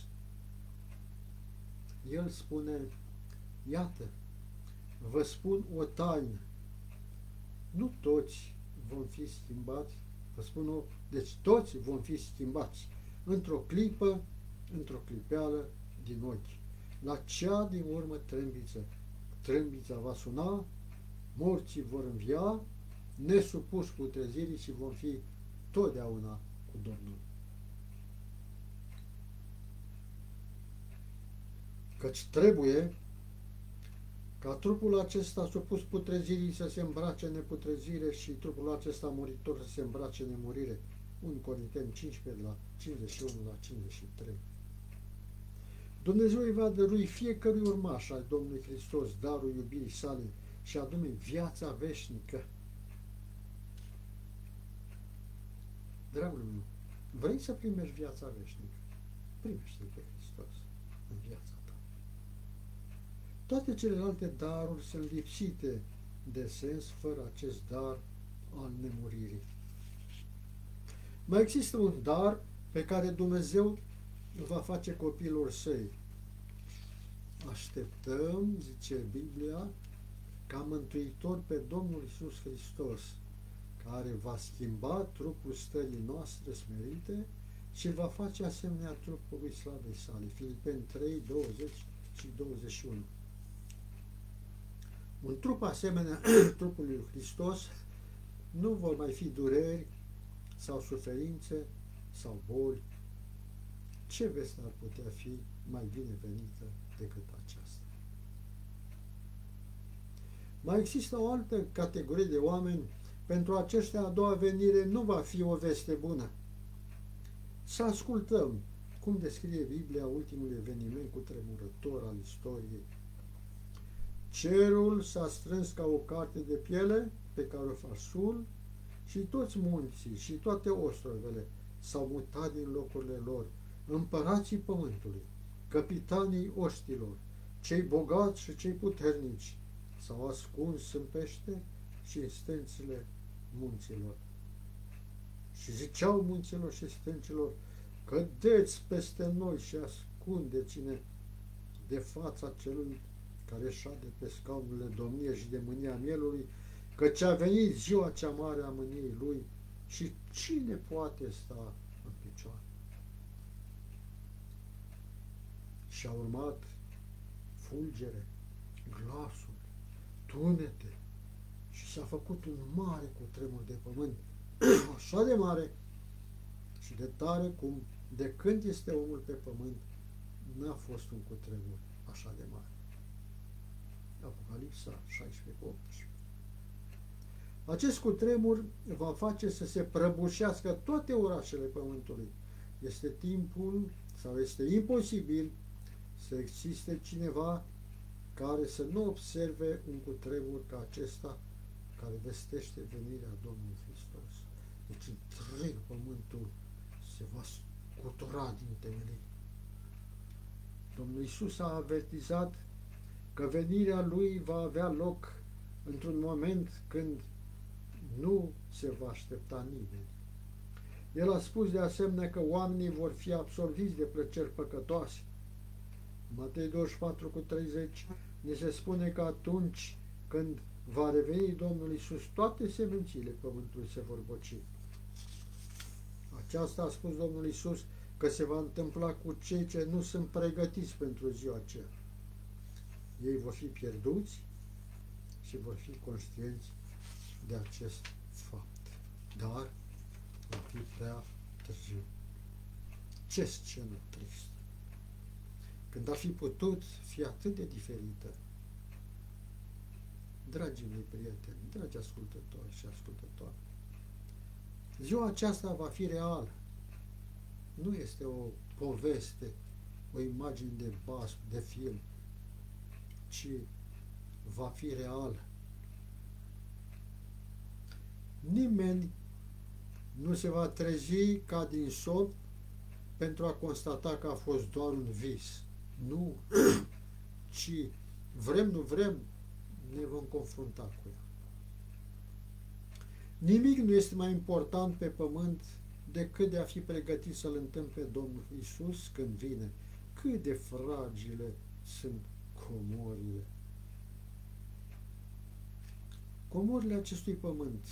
El spune: iată, vă spun o taină. Nu toți vom fi schimbați, vă spun deci toți vom fi schimbați într-o clipă, într-o clipeală din ochi. La cea din urmă trâmbiță. Trâmbița va suna, morții vor învia, nesupuși putrezirii și vom fi totdeauna cu Domnul. Căci trebuie ca trupul acesta supus putrezirii să se îmbrace în neputrezire și trupul acesta muritor să se îmbrace în nemurire. 1 Corinteni 15, la 51 la 53. Dumnezeu îi va dărui fiecărui urmaș al Domnului Hristos darul iubirii sale și anume viața veșnică. Dragul meu, vrei să primești viața veșnică? Primește-L pe Hristos în viața ta. Toate celelalte daruri sunt lipsite de sens fără acest dar al nemuririi. Mai există un dar pe care Dumnezeu îl va face copiilor săi. Așteptăm, zice Biblia, ca mântuitor pe Domnul Iisus Hristos, care va schimba trupul stării noastre smerite și va face asemenea trupului slavei sale. Filipeni 3, 20 și 21. Un trup asemenea trupului lui Hristos nu vor mai fi dureri sau suferințe sau boli. Ce veste ar putea fi mai binevenită decât aceasta? Mai există o altă categorie de oameni. Pentru aceștia a doua venire nu va fi o veste bună. Să ascultăm cum descrie Biblia ultimul eveniment cutremurător al istoriei. Cerul s-a strâns ca o carte de piele pe care o faci sul și toți munții și toate ostrovele s-au mutat din locurile lor. Împărații pământului, capitanii oștilor, cei bogați și cei puternici s-au ascuns în pește și în stânțile munților. Și ziceau munților și stâncilor: cădeți peste noi și ascundeți-ne de fața celui care șade pe scaunul de domnie și de mânia mielului, căci a venit ziua cea mare a mâniei lui și cine poate sta în picioare? Și a urmat fulgere, glasuri, tunete și s-a făcut un mare cutremur de pământ, așa de mare și de tare cum de când este omul pe pământ n-a fost un cutremur așa de mare. Apocalipsa 16:18. Acest cutremur va face să se prăbușească toate orașele pământului. Este timpul sau este imposibil să existe cineva care să nu observe un cutremur ca acesta care vestește venirea Domnului Hristos. Deci întreg pământul se va scutura din temelii. Domnul Iisus a avertizat că venirea Lui va avea loc într-un moment când nu se va aștepta nimeni. El a spus de asemenea că oamenii vor fi absorbiți de plăceri păcătoase. Matei 24:30 ne se spune că atunci când va reveni Domnul Iisus, toate semințile pământului se vor boci. Aceasta a spus Domnul Iisus că se va întâmpla cu cei ce nu sunt pregătiți pentru ziua aceea. Ei vor fi pierduți și vor fi conștienți de acest fapt. Dar va fi prea târziu. Ce scenă tristă! Când ar fi putut fi atât de diferită. Dragii mei prieteni, dragi ascultători și ascultătoare, ziua aceasta va fi reală. Nu este o poveste, o imagine de basm, de film, ci va fi reală. Nimeni nu se va trezi ca din somn pentru a constata că a fost doar un vis. Nu, ci vrem, nu vrem, ne vom confrunta cu ea. Nimic nu este mai important pe pământ decât de a fi pregătit să-L întâmple pe Domnul Iisus când vine. Cât de fragile sunt comorile. Comorile acestui pământ,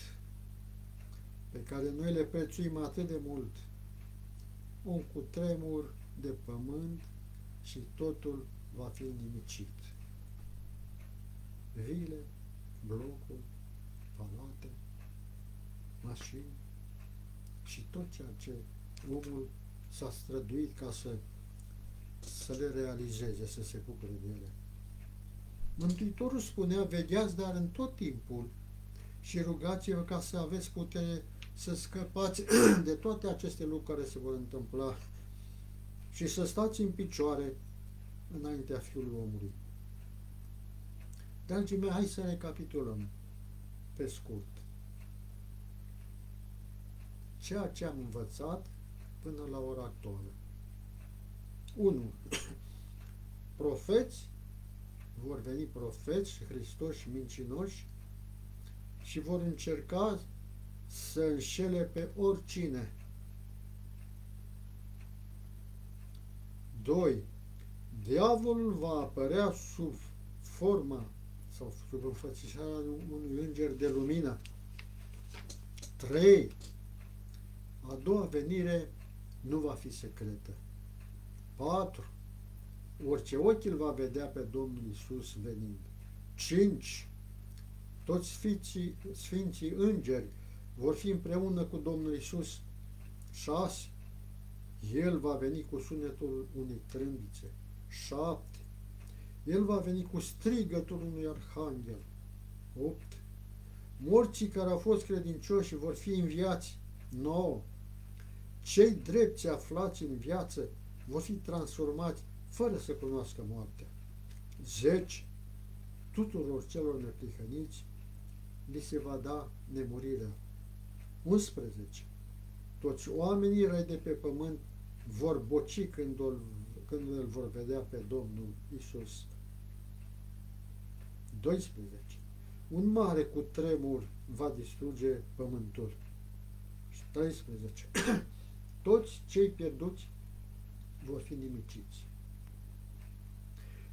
pe care noi le prețuim atât de mult, un cutremur de pământ și totul va fi nimicit. Vile, blocuri, palate, mașini și tot ceea ce omul s-a străduit ca să le realizeze, să se bucure de ele. Mântuitorul spunea, vegheați dar în tot timpul și rugați-vă ca să aveți putere să scăpați de toate aceste lucruri care se vor întâmpla și să stați în picioare înaintea Fiului Omului. Dragii mei, hai să recapitulăm pe scurt ceea ce am învățat până la ora actuală. 1. Profeți, vor veni profeți și Hristoși mincinoși și vor încerca să înșele pe oricine. 2. Diavolul va apărea sub forma sau sub înfățișarea unui înger de lumină. 3. A doua venire nu va fi secretă. 4. Orice ochi îl va vedea pe Domnul Iisus venind. 5. Toți sfinții îngeri vor fi împreună cu Domnul Iisus. 6. El va veni cu sunetul unei trâmbițe. 7. El va veni cu strigătul unui arhanghel. 8. Morții care au fost credincioși vor fi înviați. 9. Cei drepți aflați în viață vor fi transformați fără să cunoască moartea. 10. Tuturor celor neprihăniți li se va da nemurirea. 11. Toți oamenii răi de pe pământ vor boci când îl vor vedea pe Domnul Iisus. 12. Un mare cutremur va distruge pământul. 13. Toți cei pierduți vor fi nimiciți.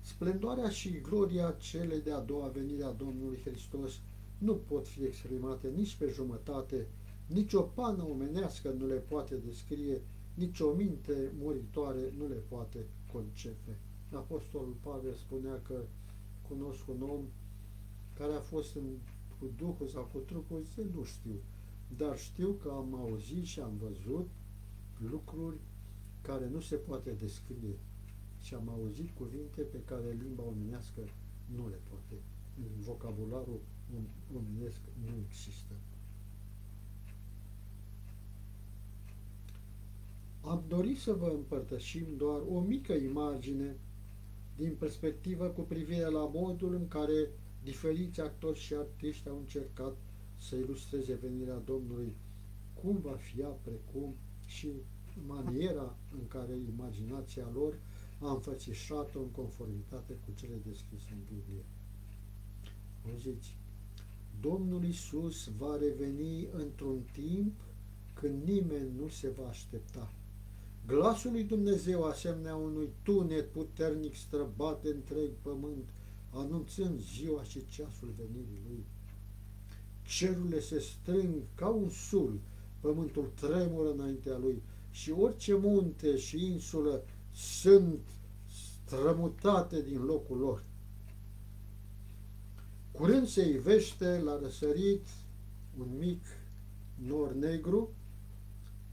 Splendoarea și gloria celei de-a doua venire a Domnului Hristos nu pot fi exprimate nici pe jumătate, nici o pană omenească nu le poate descrie, nici o minte muritoare nu le poate concepe. Apostolul Pavel spunea că cunosc un om care a fost cu Duhul sau cu trupul, zice, nu știu, dar știu că am auzit și am văzut lucruri care nu se poate descrie și am auzit cuvinte pe care limba omenească nu le poate. În vocabularul omenesc nu există. Am dorit să vă împărtășim doar o mică imagine din perspectivă cu privire la modul în care diferiți actori și artiști au încercat să ilustreze venirea Domnului, cum va fi ea, precum și maniera în care imaginația lor a înfățișat-o în conformitate cu cele descrise în Biblie. Auziți, Domnul Iisus va reveni într-un timp când nimeni nu se va aștepta. Glasul lui Dumnezeu, asemenea unui tunet puternic, străbate întreg pământ, anunțând ziua și ceasul venirii lui. Cerurile se strâng ca un sul, pământul tremură înaintea lui și orice munte și insulă sunt strămutate din locul lor. Curând se ivește la răsărit un mic nor negru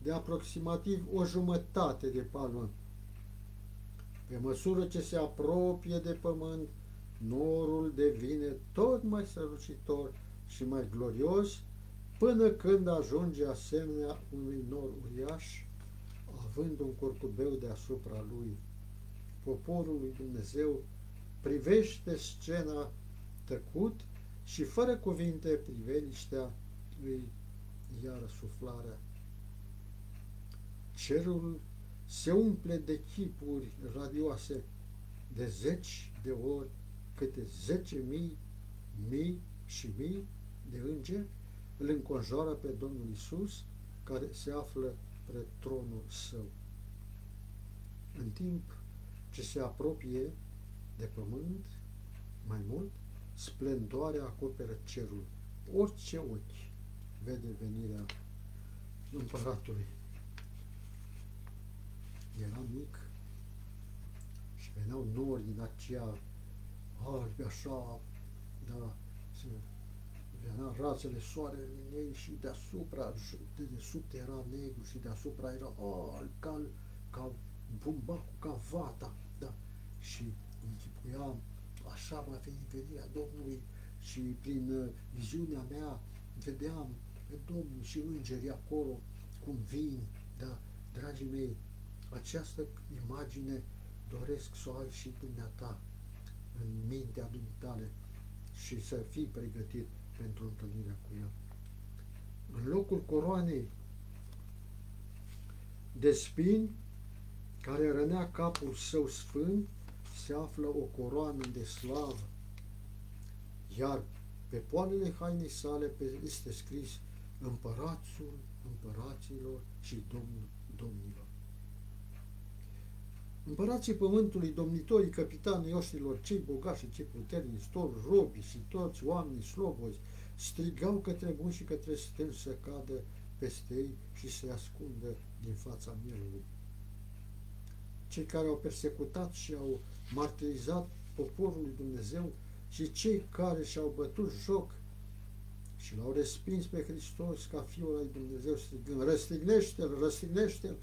de aproximativ o jumătate de palmă. Pe măsură ce se apropie de pământ, norul devine tot mai strălucitor și mai glorios, până când ajunge asemenea unui nor uriaș, având un curcubeu deasupra lui. Poporul lui Dumnezeu privește scena tăcut și fără cuvinte priveliștea lui iară suflarea. Cerul se umple de chipuri radioase de zeci de ori, câte 10.000, mii și mii de îngeri îl înconjoară pe Domnul Iisus, care se află pre tronul său. În timp ce se apropie de pământ, mai mult, splendoarea acoperă cerul. Orice ochi vede venirea împăratului. Era mic și veneau nori din aceea albi așa, da, venea razele soarelui în ei și deasupra, de desubt era negru și deasupra era alb, ca bumbacul, ca vata, da, și închipuiam, așa va fi venirea Domnului și prin viziunea mea vedeam pe Domnul și îngerii acolo cum vin, da, dragii mei, această imagine doresc să o ai și dumneata în mintea dumitale și să fii pregătit pentru întâlnirea cu ea. În locul coroanei de spini care rănea capul său sfânt, se află o coroană de slavă, iar pe poalele hainei sale este scris Împărațul împăraților și Domnul domnilor. Împărații pământului, domnitorii, capitanii oștilor, cei bogați și cei puternici, toți robii și toți oamenii slobozi, strigau către buni și către stâlpi să cadă peste ei și să-i ascundă din fața mielului. Cei care au persecutat și au martirizat poporul lui Dumnezeu și cei care și-au bătut joc și l-au respins pe Hristos ca Fiul al lui Dumnezeu, strigând, răstignește-L, răstignește-L,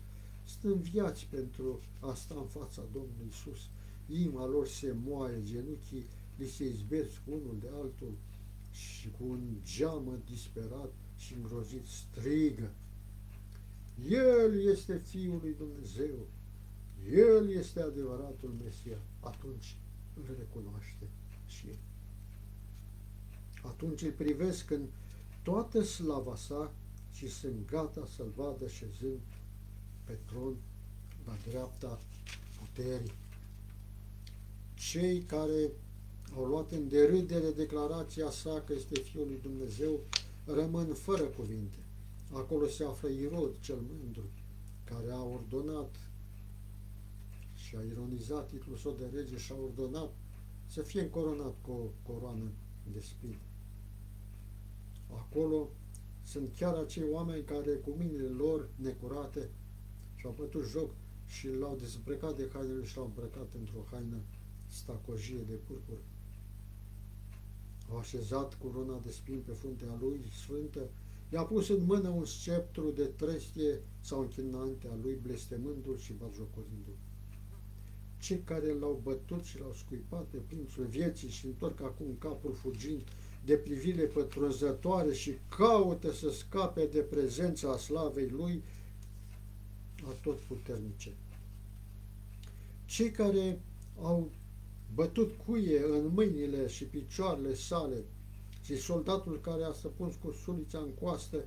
sunt înviați pentru asta în fața Domnului Iisus. Inima lor se moaie, genunchii li se izbesc unul de altul și cu un geamă disperat și îngrozit strigă: El este Fiul lui Dumnezeu, El este adevăratul Mesia. Atunci îl recunoaște și ei. Atunci îl privesc în toată slava sa și sunt gata să-l vadă șezând pe tron la dreapta puterii. Cei care au luat în derâdere declarația sa că este Fiul lui Dumnezeu rămân fără cuvinte. Acolo se află Irod cel mândru, care a ordonat și a ironizat titlul său de rege și a ordonat să fie încoronat cu o coroană de spini. Acolo sunt chiar acei oameni care cu mâinile lor necurate și-au bătut joc și l-au dezbrăcat de hainele și l-au îmbrăcat într-o haină stacojie de purpur. a așezat corona de spini pe fruntea lui sfântă, i-a pus în mână un sceptru de trestie, s-au închinat înaintea lui, blestemându-l și batjocorindu-l. Cei care l-au bătut și l-au scuipat pe prințul vieții și întorc acum capul fugind de privire pătrunzătoare și caută să scape de prezența slavei lui atotputernice. Cei care au bătut cuie în mâinile și picioarele sale și soldatul care a stăpuns cu sulița în coastă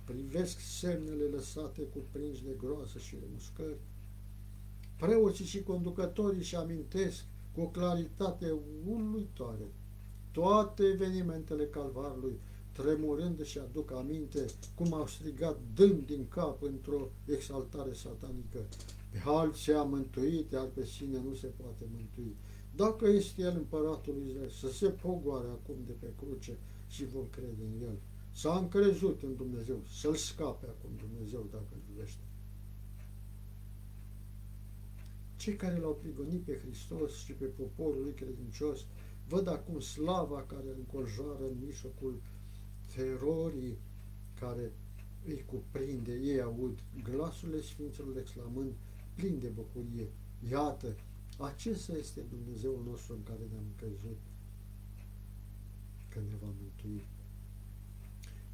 privesc semnele lăsate cuprinși de groasă și remuscări. Preoții și conducătorii își amintesc cu o claritate uluitoare toate evenimentele Calvarului, tremurând și aduc aminte cum au strigat dând din cap într-o exaltare satanică: pe alții a mântuit, iar pe sine nu se poate mântui. Dacă este El împăratul lui Israel, să se pogoare acum de pe cruce și vom crede în El. S-a încrezut în Dumnezeu, să-L scape acum Dumnezeu dacă îl iubește. Cei care l-au prigonit pe Hristos și pe poporul lui credincios văd acum slava care îl înconjoară în mijlocul terorii care îi cuprinde. Ei aud glasurile Sfinților exclamând, plin de bucurie: iată, acesta este Dumnezeul nostru în care ne-am crezut că ne va mântui.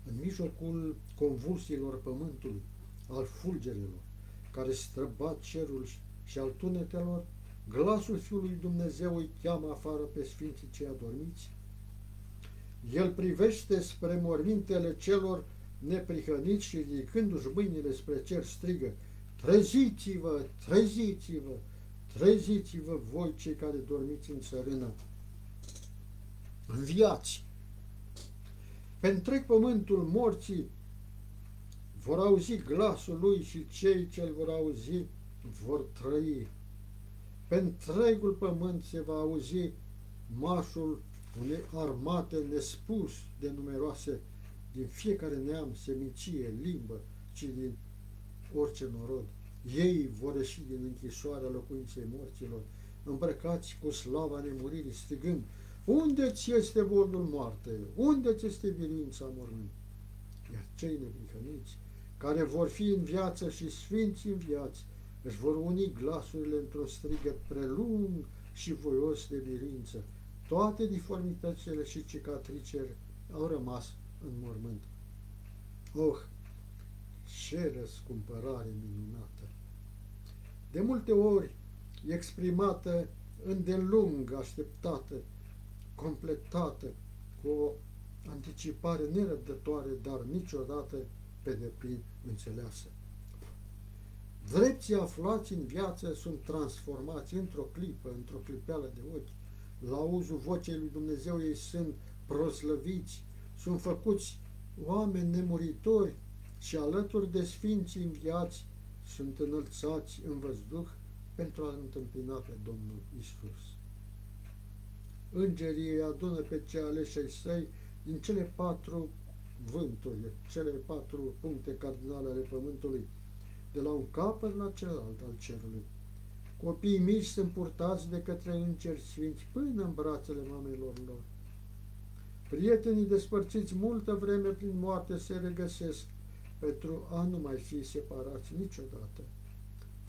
În mijlocul convulsiilor pământului, al fulgerelor care străbat cerul și al tunetelor, glasul Fiului Dumnezeu îi cheamă afară pe sfinții cei adormiți. El privește spre mormintele celor neprihăniți și ridicându-și mâinile spre cer strigă: treziți-vă, treziți-vă, treziți-vă voi cei care dormiți în țărână, înviați! Pe întreg pământul morții vor auzi glasul lui și cei ce îl vor auzi vor trăi. Pe întregul pământ se va auzi marșul unei armate nespus de numeroase din fiecare neam, seminție, limbă, ci din orice norod. Ei vor ieși din închisoarea locuinței morților, îmbrăcați cu slava nemuririi, strigând: unde ți este vorbul moarte? Unde ți este biruința mormânt? Iar cei neprihăniți, care vor fi în viață și sfinți în viață, își vor uni glasurile într-un strigăt prelung și voios de biruință. Toate diformitățile și cicatricele au rămas în mormânt. Oh, ce răscumpărare minunată! De multe ori exprimată îndelung, așteptată, completată, cu o anticipare nerăbdătoare, dar niciodată pe deplin înțeleasă. Drepții aflați în viață sunt transformați într-o clipă, într-o clipeală de ochi. La auzul vocei lui Dumnezeu ei sunt proslăviți, sunt făcuți oameni nemuritori și alături de sfinții înviați sunt înălțați în văzduh pentru a întâmpina pe Domnul Isus. Îngerii îi adună pe cei aleși ai săi din cele 4 vânturi, cele 4 puncte cardinale ale pământului, de la un capăt la celălalt al cerului. Copiii mici sunt purtați de către îngeri sfinți până în brațele mamelor lor. Prietenii despărțiți multă vreme prin moarte se regăsesc pentru a nu mai fi separați niciodată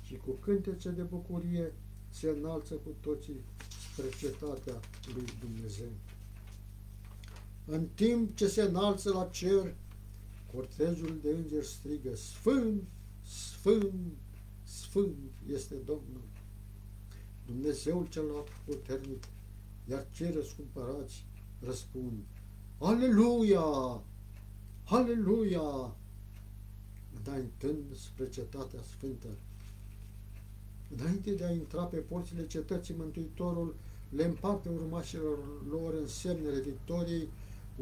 și cu cântece de bucurie se înalță cu toții spre cetatea lui Dumnezeu. În timp ce se înalță la cer, cortejul de îngeri strigă: Sfânt, Sfânt, Sfânt este Domnul, Dumnezeul cel puternic, iar cei răscumpărați răspund: Aleluia! Aleluia! Înaintând spre cetatea sfântă. Înainte de a intra pe porțile cetății, Mântuitorul le împarte urmașilor lor în semnele victoriei,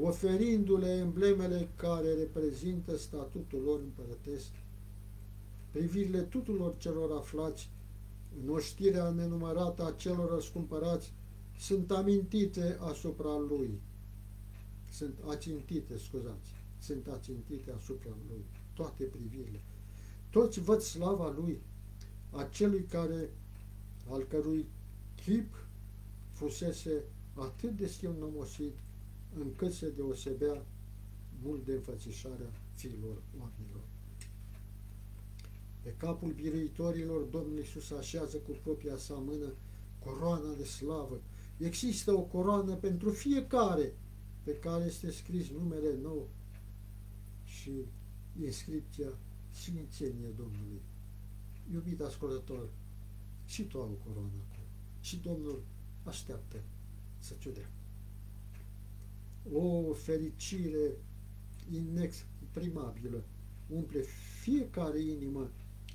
oferindu-le emblemele care reprezintă statutul lor împărătesc. Privirile tuturor celor aflați în oștirea nenumărată a celor răscumpărați sunt amintite asupra lui. Sunt ațintite asupra lui. Toate privirile. Toți văd slava lui, acelui al cărui chip fusese atât de schimnomosit încât se deosebea mult de înfățișarea fiilor oamenilor. Pe capul biruitorilor, Domnul Iisus așează cu propria sa mână coroana de slavă. Există o coroană pentru fiecare pe care este scris numele nou și inscripția Sfințenie Domnului. Iubit ascultător, și tu ai o coroană acum. Și Domnul așteaptă să ți-o dea. O fericire inexprimabilă umple fiecare inimă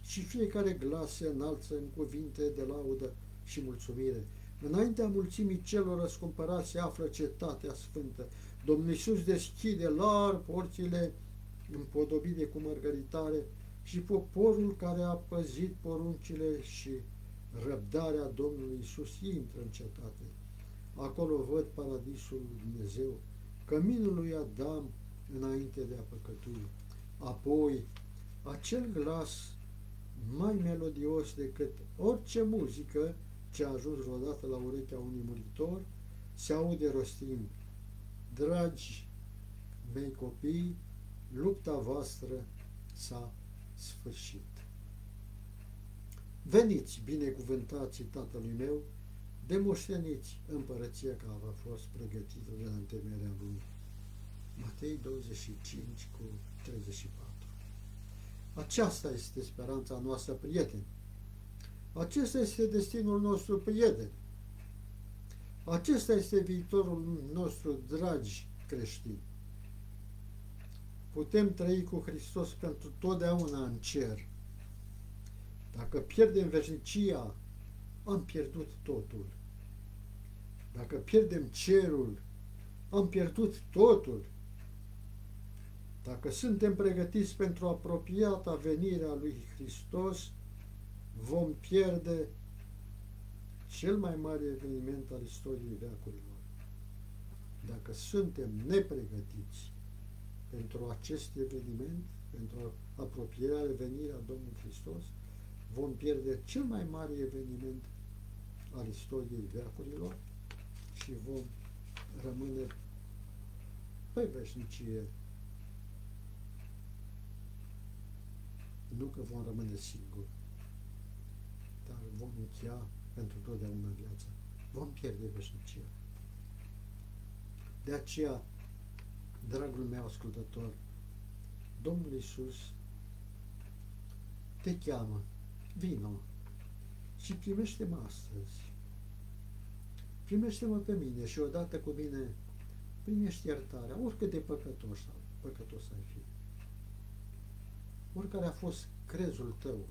și fiecare glas se înalță în cuvinte de laudă și mulțumire. Înaintea mulțimii celor răscumpărați se află cetatea sfântă. Domnul Iisus deschide larg porțile împodobite cu mărgăritare și poporul care a păzit poruncile și răbdarea Domnului Iisus intră în cetate. Acolo văd paradisul lui Dumnezeu, căminul lui Adam înainte de a păcătui. Apoi, acel glas mai melodios decât orice muzică ce a ajuns vreodată la urechea unui muritor, se aude rostind: dragi mei copii, lupta voastră s-a sfârșit. Veniți, binecuvântații Tatălui meu, demoșteniți împărăția care a fost pregătită de la întemeierea lumii. Matei 25 cu 34. Aceasta este speranța noastră, prieteni. Acesta este destinul nostru, prieteni. Acesta este viitorul nostru, dragi creștini. Putem trăi cu Hristos pentru totdeauna în cer. Dacă pierdem veșnicia, am pierdut totul. Dacă pierdem cerul, am pierdut totul. Dacă suntem pregătiți pentru apropiata venire a lui Hristos, vom pierde cel mai mare eveniment al istoriei veacurilor. Dacă suntem nepregătiți pentru acest eveniment, pentru apropierea venirea Domnului Hristos, vom pierde cel mai mare eveniment al istoriei veacurilor și vom rămâne pe veșnicie. Nu că vom rămâne singuri, dar vom încheia pentru totdeauna viața. Vom pierde veșnicia. De aceea, dragul meu ascultător, Domnul Iisus te cheamă, vino și primește-mă astăzi. Primește-mă pe mine și odată cu mine primești iertarea, oricât de păcătos ai fi. Oricare a fost crezul tău,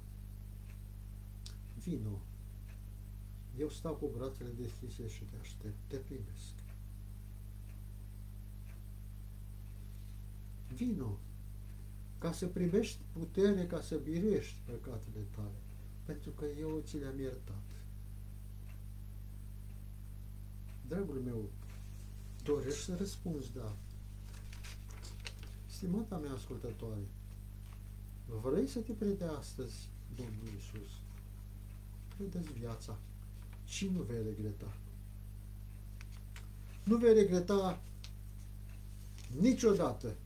vino. Eu stau cu brațele deschise și te aștept, te primesc. Vino, ca să primești putere, ca să biruiești păcatele tale, pentru că eu ți le-am iertat. Dragul meu, dorești să răspunzi da? Stimata mea ascultătoare, vrei să te prede astăzi Domnul Iisus? Prede-ți viața și nu vei regreta. Nu vei regreta niciodată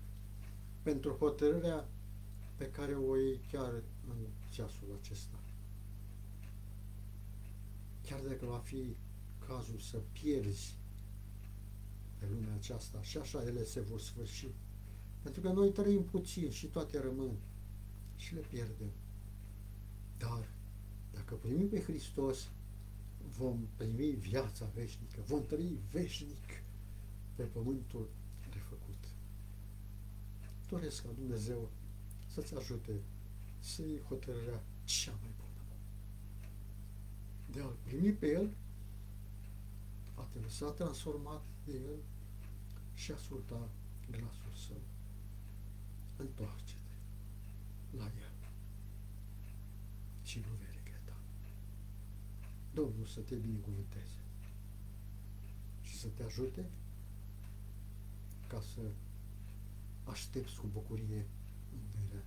pentru hotărârea pe care o iei chiar în ceasul acesta. Chiar dacă va fi cazul să pierzi pe lumea aceasta, și așa ele se vor sfârși. Pentru că noi trăim puțin și toate rămân și le pierdem. Dar dacă primim pe Hristos, vom primi viața veșnică, vom trăi veșnic pe pământul refăcut. Doresc ca Dumnezeu să-ți ajute să iei hotărârea cea mai bună. De a-L primi pe El, a te lăsa transformat de El și asculta glasul Său. Întoarce-te la El și nu vei regreta. Domnul să te binecuvânteze și să te ajute ca să aștepți cu bucurie învierea